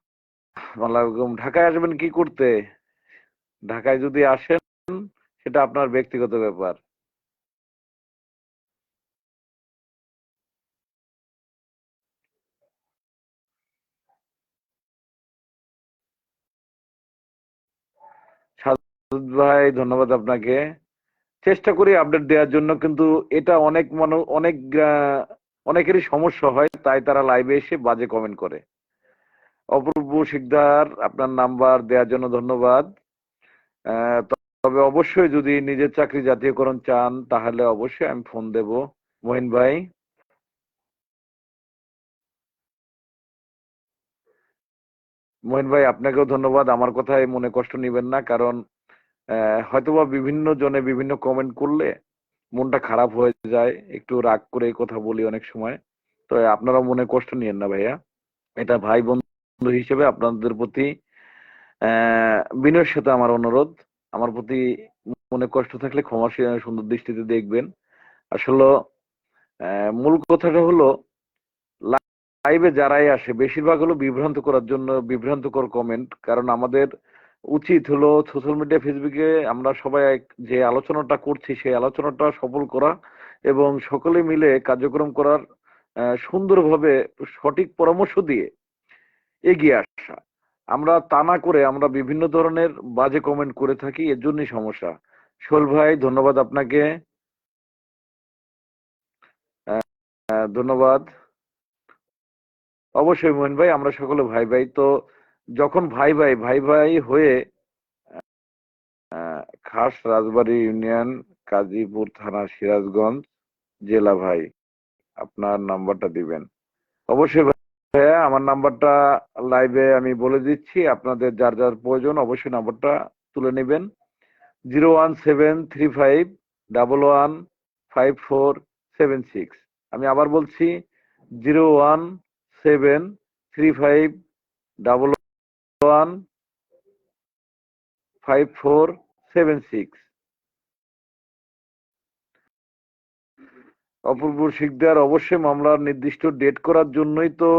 মালা বেগম, ঢাকায় আসবেন কি করতে? ঢাকায় যদি আসেন, সেটা আপনার ব্যক্তিগত ব্যাপার। সাদত ভাই, ধন্যবাদ আপনাকে। চেষ্টা করি আপডেট দেওয়ার জন্য, কিন্তু এটা অনেক মানুষ অনেকেরই সমস্যা হয়, তাই তারা লাইভে এসে বাজে কমেন্ট করে। অপূর্ব শিকদার, আপনার নাম্বার দেওয়ার জন্য ধন্যবাদ। তবে অবশ্যই যদি নিজের চাকরি জাতীয়করণ চান, তাহলে অবশ্যই আমি ফোন দেব। মহিন ভাই, মহিন ভাই আপনাকেও ধন্যবাদ। আমার কথায় মনে কষ্ট নিবেন না, কারণ হয়তোবা বিভিন্ন জনে বিভিন্ন কমেন্ট করলে মনটা খারাপ হয়ে যায়, একটু রাগ করে কথা বলি অনেক সময়। তো আপনারা মনে কষ্ট নিয়েন না ভাইয়া। এটা ভাই বন্ধু হিসেবে আপনাদের প্রতি বিনয়ের সাথে আমার অনুরোধ। আমার প্রতি মনে কষ্ট থাকলে ক্ষমা সুন্দর দৃষ্টিতে দেখবেন। আসলে মূল কথাটা হলো, লাইভে যারাই আসে বেশিরভাগ হলো বিভ্রান্ত করার জন্য, বিভ্রান্তকর কমেন্ট। কারণ আমাদের উচিত হলো সোশ্যাল মিডিয়া, ফেসবুকে আমরা সবাই যে আলোচনাটা করছি সেই আলোচনাটা সফল করা এবং সকলে মিলে কার্যক্রম করার, সুন্দরভাবে সঠিক পরামর্শ দিয়ে এগিয়ে আসা। আমরা তা না করে আমরা বিভিন্ন ধরনের বাজে কমেন্ট করে থাকি, এর জন্যই সমস্যা। শোল ভাই, ধন্যবাদ আপনাকে। ধন্যবাদ। অবশ্যই মোহন ভাই, আমরা সকলে ভাই ভাই। তো যখন ভাই ভাই ভাই ভাই হয়ে খাস রাজবাড়ী ইউনিয়ন, কাজীপুর থানা, সিরাজগঞ্জ জেলা, ভাই আপনার নাম্বারটা দিবেন। অবশ্যই ভাইয়া, আমার নাম্বারটা লাইভে আমি বলে দিচ্ছি, আপনাদের যার যার প্রয়োজন অবশ্যই নাম্বারটা তুলে নেবেন। 01735115476। আমি আবার বলছি, 01735115476। অপূর্ব শিকদার, অবশ্যই মামলার নির্দিষ্ট ডেট করার জন্যই তো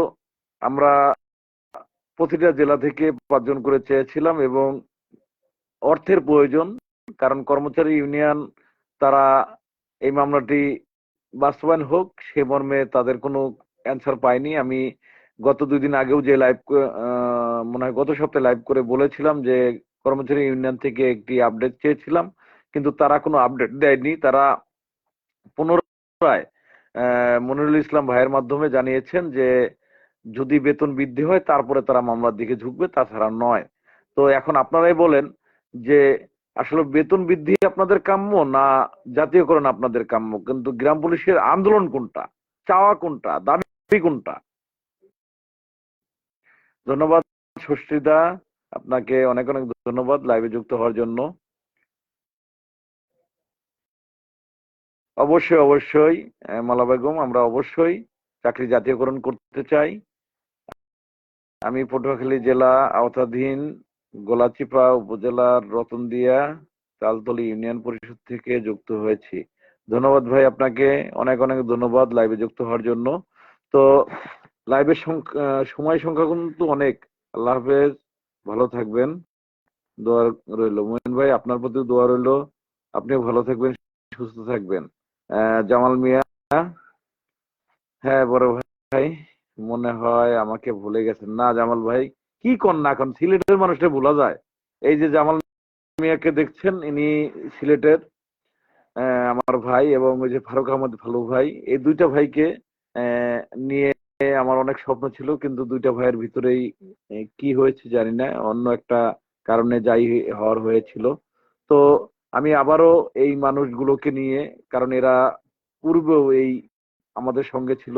আমরা প্রতিটা জেলা থেকে 5 জন করে চেয়েছিলাম, এবং অর্থের প্রয়োজন। কারণ কর্মচারী ইউনিয়ন তারা এই মামলাটি বাস্তবায়ন হোক সে মর্মে তাদের কোনো অ্যান্সার পাইনি। আমি গত 2 দিন আগেও যে লাইভ, মনে হয় গত সপ্তাহে লাইভ করে বলেছিলাম যে কর্মচারী ইউনিয়ন থেকে একটি আপডেট চেয়েছিলাম, কিন্তু তারা কোনো আপডেট দেয়নি। তারা পুনরায় মনিরুল ইসলাম ভাইয়ের মাধ্যমে জানিয়েছেন যে যদি বেতন বৃদ্ধি হয় তারপরে তারা মামলার দিকে ঝুঁকবে, তাছাড়া নয়। তো এখন আপনারাই বলেন যে আসলে বেতন বৃদ্ধি আপনাদের কাম্য না জাতীয়করণ আপনাদের কাম্য? কিন্তু গ্রাম পুলিশের আন্দোলন কোনটা, চাওয়া কোনটা, দাবি কোনটা? ধন্যবাদ সুশ্রীদা, আপনাকে অনেক অনেক ধন্যবাদ লাইভে যুক্ত হওয়ার জন্য। অবশ্যই অবশ্যই মালা বেগম, আমরা অবশ্যই চাকরি জাতীয়করণ করতে চাই। আমি পটুয়াখালী জেলা আওতাধীন গলাচিপা উপজেলার রতনদিয়া তালতলী ইউনিয়ন পরিষদ থেকে যুক্ত হয়েছি। ধন্যবাদ ভাই, আপনাকে অনেক অনেক ধন্যবাদ লাইভে যুক্ত হওয়ার জন্য। তো লাইভের সময় সংখ্যা কিন্তু অনেক। আল্লাহ হাফেজ, ভালো থাকবেন, দোয়া রইল। মোমিন ভাই, আপনার প্রতি দোয়া রইল, আপনিও ভালো থাকবেন, সুস্থ থাকবেন। জামাল মিয়া, হ্যাঁ বড় ভাই, মনে হয় আমাকে ভুলে গেছেন। না জামাল ভাই, কি কন না কন, সিলেটের মানুষটা ভোলা যায়? এই যে জামাল মিয়াকে দেখছেন, ইনি সিলেটের আমার ভাই, এবং ওই যে ফারুক আহমদ ফালু ভাই, এই দুইটা ভাইকে আহ, নিয়ে আমার অনেক স্বপ্ন ছিল, কিন্তু দুইটা ভাইয়ের ভিতরেই কি হয়েছে জানি না, অন্য একটা কারণে যাই হওয়ার হয়েছিল। তো আমি আবারও এই মানুষগুলোকে নিয়ে, কারণ এরা পূর্বেও এই আমাদের সঙ্গে ছিল।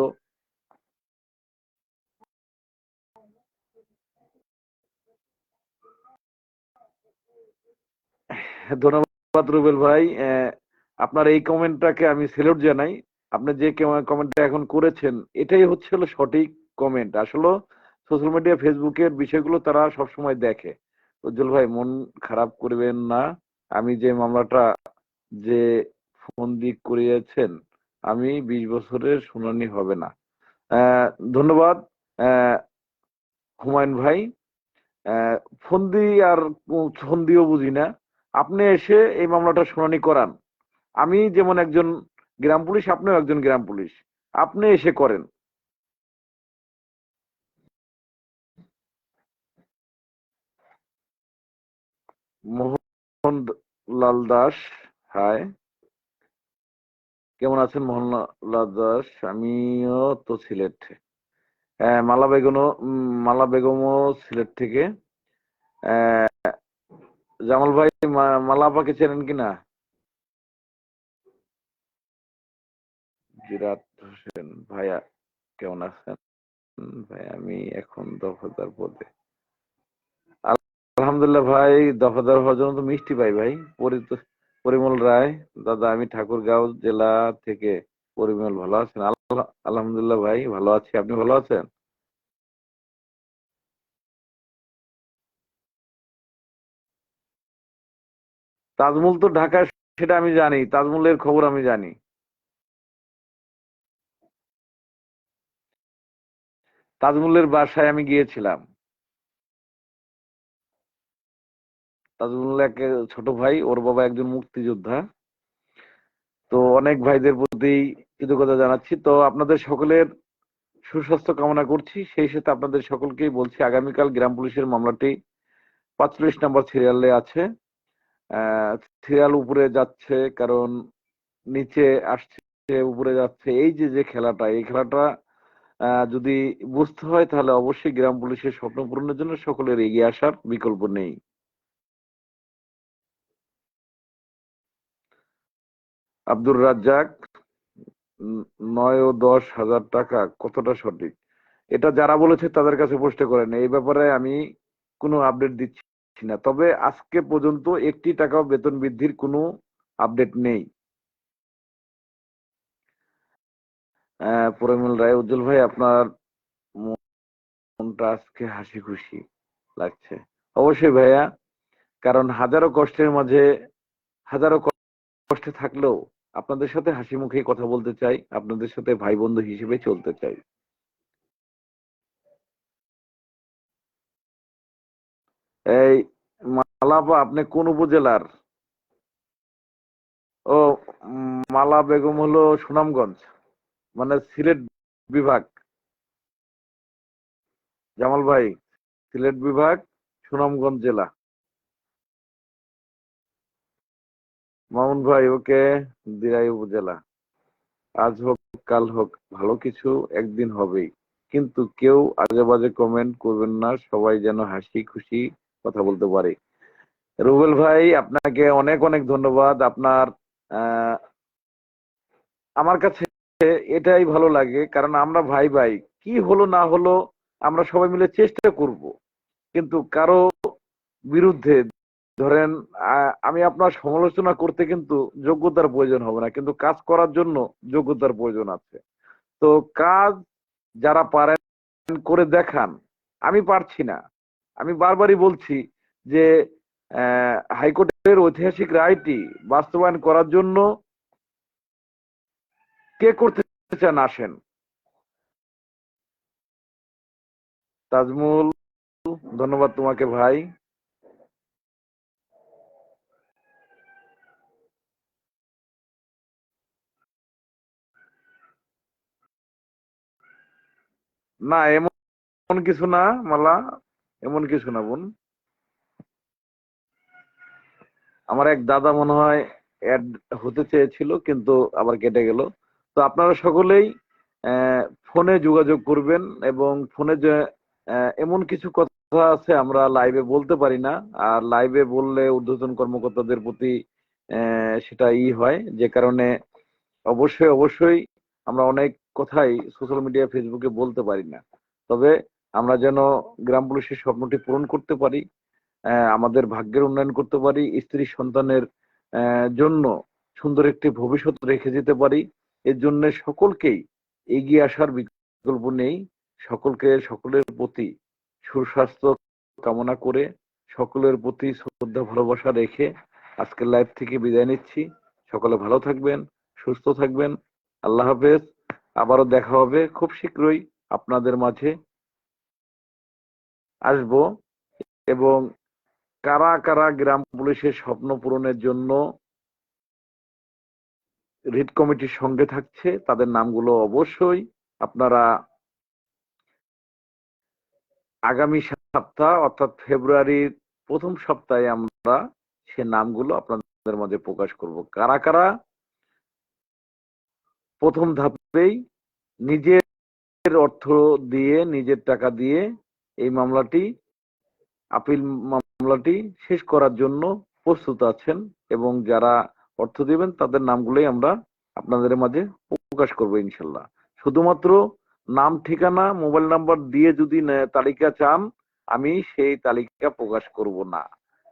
ধন্যবাদ রুবেল ভাই, আপনার এই কমেন্টটাকে আমি সেলুট জানাই। আপনি যে কমেন্টটা এখন করেছেন, এটাই হচ্ছে হলো সঠিক কমেন্ট। আসলে সোশ্যাল মিডিয়া ফেসবুকের বিষয়গুলো তারা সবসময় দেখে। উজ্জ্বল ভাই, মন খারাপ করবেন না, আমি যে মামলাটা যে ফন্দি করিয়েছেন, আমি 20 বছরের শুনানি হবে না। আহ, ধন্যবাদ আহ, হুমায়ুন ভাই। আহ, ফন্দি আর ফন্দিও বুঝি না, আপনি এসে এই মামলাটা শুনানি করান। আমি যেমন একজন গ্রাম পুলিশ, আপনিও একজন গ্রাম পুলিশ, আপনি এসে করেন। মোহন লাল দাস, হাই, কেমন আছেন মোহনলাল দাস? আমিও তো সিলেট। হ্যাঁ, মালা বেগমও সিলেট থেকে। আহ, জামাল ভাই, মালা আপাকে চেনেন কিনা? জিরাত হোসেন ভাইয়া, কেমন আছেন? ভাই, আমি এখন দফাদার পদে। আলহামদুলিল্লাহ ভাই, দফাদার হওয়ার জন্য তো মিষ্টি পাই ভাই। পরিমল রায়, দাদা আমি ঠাকুরগাঁও জেলা থেকে। পরিমল, ভালো আছেন? আলহামদুলিল্লাহ ভাই, ভালো আছি, আপনি ভালো আছেন? তাজমহল তো ঢাকা, সেটা আমি জানি, তাজমহলের খবর আমি জানি। তাজমহলের বাসায় আমি গিয়েছিলাম। তাজমহল এক ছোট ভাই, ওর বাবা একজন মুক্তিযোদ্ধা। তো অনেক ভাইদের প্রতি কৃতজ্ঞতা জানাচ্ছি। তো আপনাদের সকলের সুস্বাস্থ্য কামনা করছি। সেই সাথে আপনাদের সকলকেই বলছি, আগামীকাল গ্রাম পুলিশের মামলাটি 45 নম্বর সিরিয়ালে আছে। সিরিয়াল উপরে যাচ্ছে, কারণ নিচে আসছে, উপরে যাচ্ছে। এই যে যে খেলাটা, এই খেলাটা যদি বুঝতে হয়, তাহলে অবশ্যই গ্রাম পুলিশের স্বপ্ন পূরণের জন্য সকলের এগিয়ে আসার বিকল্প নেই। আব্দুর রাজ্জাক, 9 ও 10 হাজার টাকা কতটা সঠিক? এটা যারা বলেছে তাদের কাছে প্রশ্ন করেন, এই ব্যাপারে আমি কোনো আপডেট দিচ্ছি না। তবে আজকে পর্যন্ত 1টি টাকাও বেতন বৃদ্ধির কোনো আপডেট নেই। পরিমল রায়, উজ্জ্বল ভাই, আপনার মনটা আজকে হাসি খুশি লাগছে। অবশ্যই ভাইয়া, কারণ হাজারো কষ্টের মাঝে, হাজারো কষ্টে থাকলেও আপনাদের সাথে হাসি মুখে কথা বলতে চাই, আপনাদের সাথে ভাই বন্ধু হিসেবে চলতে চাই। এই মালাপা, আপনি কোন উপজেলার? ও, মালা বেগম হলো সুনামগঞ্জ, মানে সিলেট বিভাগ। জামাল ভাই, সিলেট বিভাগ, সুনামগঞ্জ জেলা। মামুন ভাই, ওকে, দিরাই উপজেলা। আজ হোক কাল হোক, ভালো কিছু একদিন হবেই, কিন্তু কেউ আজে বাজে কমেন্ট করবেন না, সবাই যেন হাসি খুশি কথা বলতে পারে। রুবেল ভাই, আপনাকে অনেক অনেক ধন্যবাদ। আপনার আহ, আমার কাছে এটাই ভালো লাগে, কারণ আমরা ভাই ভাই, কি হলো না হলো আমরা সবাই মিলে চেষ্টা করব, কিন্তু কারো বিরুদ্ধে, ধরেন আমি আপনার সমালোচনা করতে কিন্তু যোগ্যতার প্রয়োজন হবে না, কিন্তু কাজ করার জন্য যোগ্যতার প্রয়োজন আছে। তো কাজ যারা পারেন করে দেখান, আমি পারছি না। আমি বারবারই বলছি যে হাইকোর্টের ঐতিহাসিক রায়টি বাস্তবায়ন করার জন্য কে করতে চান আসেন। তাজমুল, ধন্যবাদ তোমাকে ভাই। না এমন কিছু না মালা, এমন কিছু না বোন। আমার এক দাদা মনে হয় অ্যাড হতে চেয়েছিল কিন্তু আবার কেটে গেল। তো আপনারা সকলেই ফোনে যোগাযোগ করবেন এবং ফোনে যে এমন কিছু কথা আছে আমরা লাইভে বলতে পারি না, আর লাইভে বললে ঊর্ধ্বতন কর্মকর্তাদের প্রতি সেটা হয়, যে কারণে অবশ্যই অবশ্যই আমরা অনেক কথাই সোশ্যাল মিডিয়া ফেসবুকে বলতে পারি না। তবে আমরা যেন গ্রাম পুলিশের স্বপ্নটি পূরণ করতে পারি, আমাদের ভাগ্যের উন্নয়ন করতে পারি, স্ত্রী সন্তানের জন্য সুন্দর একটি ভবিষ্যৎ রেখে যেতে পারি, এর জন্য সকলকেই এগিয়ে আসার বিকল্প নেই। সকলের প্রতি সুস্বাস্থ্য কামনা করে, সকলের প্রতি শ্রদ্ধা ভালোবাসা রেখে আজকের লাইভ থেকে বিদায় নিচ্ছি। সকলে ভালো থাকবেন, সুস্থ থাকবেন। আল্লাহ হাফেজ। আবারও দেখা হবে খুব শীঘ্রই, আপনাদের মাঝে আসবো। এবং কারা কারা গ্রাম পুলিশের স্বপ্ন পূরণের জন্য রিট কমিটির সঙ্গে থাকছে তাদের নামগুলো অবশ্যই আপনারা আগামী সপ্তাহ অর্থাৎ ফেব্রুয়ারির প্রথম সপ্তাহে আমরা সে নামগুলো আপনাদের মাঝে প্রকাশ করব। কারা কারা প্রথম ধাপেই নিজের অর্থ দিয়ে, নিজের টাকা দিয়ে এই মামলাটি, আপিল মামলাটি শেষ করার জন্য প্রস্তুত আছেন, এবং যারা অর্থ দিবেন তাদের নামগুলোই আমরা আপনাদের মাঝে প্রকাশ করব ইনশাল্লাহ। শুধুমাত্র নাম, ঠিকানা, মোবাইল নাম্বার দিয়ে যদি তালিকা চান, আমি সেই তালিকা প্রকাশ করব না,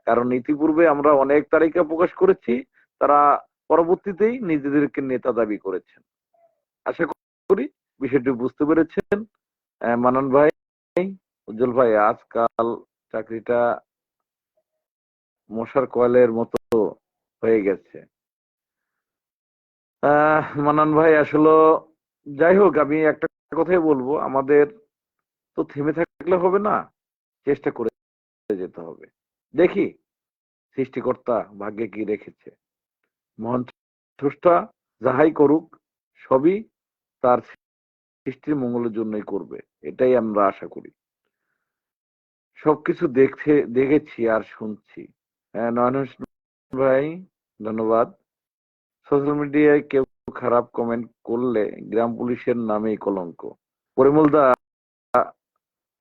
কারণ ইতিপূর্বে আমরা অনেক তালিকা প্রকাশ করেছি, তারা পরবর্তীতেই নিজেদেরকে নেতা দাবি করেছেন। আশা করি বিষয়টি বুঝতে পেরেছেন। মানান ভাই, উজ্জ্বল ভাই, আজকাল চাকরিটা মশার কয়েলের মতো হয়ে গেছে। মানান ভাই, আসলে যাই হোক, আমি একটা কথাই বলবো, আমাদের তো থেমে থাকলে হবে না, চেষ্টা করে যেতে হবে। দেখি সৃষ্টিকর্তা ভাগ্যে কি রেখেছে। মহান স্রষ্টা যাহাই করুক সবই তার সৃষ্টির মঙ্গলের জন্যই করবে, এটাই আমরা আশা করি। সবকিছু দেখেছি আর শুনছি। নয়ন হোসেন ভাই, ধন্যবাদ। সোশ্যাল মিডিয়ায় কেউ খারাপ কমেন্ট করলে গ্রাম পুলিশের নামেই কলঙ্ক। পরিমল দা,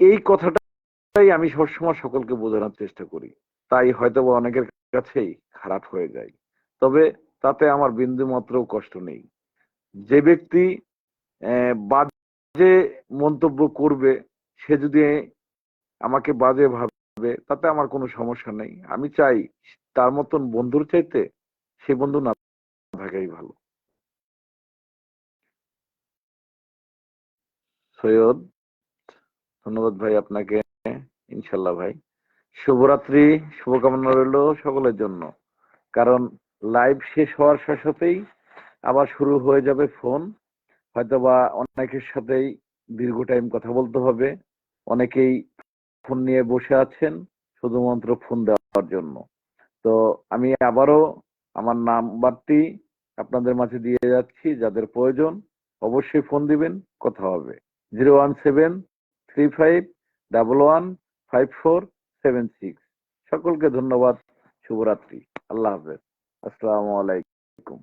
এই কথাটাই আমি সবসময় সকলকে বোঝানোর চেষ্টা করি, তাই হয়তো অনেকের কাছেই খারাপ হয়ে যায়। তবে তাতে আমার বিন্দু মাত্র কষ্ট নেই। যে ব্যক্তি বাজে মন্তব্য করবে, সে যদি আমাকে বাজে ভাবে, তাতে আমার কোনো সমস্যা নেই। আমি চাই তার মতন বন্ধুর চাইতে সে বন্ধু না থাকাই ভালো। সৈয়দ, ধন্যবাদ ভাই আপনাকে। ইনশাল্লাহ ভাই, শুভরাত্রি, শুভকামনা রইল সকলের জন্য। কারণ লাইভ শেষ হওয়ার সাথে সাথেই আবার শুরু হয়ে যাবে ফোন, হয়তোবা অনেকের সাথেই দীর্ঘ টাইম কথা বলতে হবে। অনেকেই ফোন নিয়ে বসে আছেন শুধুমাত্র ফোন দেওয়ার জন্য। তো আমি আবারও আমার নাম্বারটি আপনাদের মাঝে দিয়ে যাচ্ছি, যাদের প্রয়োজন অবশ্যই ফোন দিবেন, কথা হবে। 01735115476। সকলকে ধন্যবাদ, শুভরাত্রি, আল্লাহ হাফেজ, আসসালামু আলাইকুম।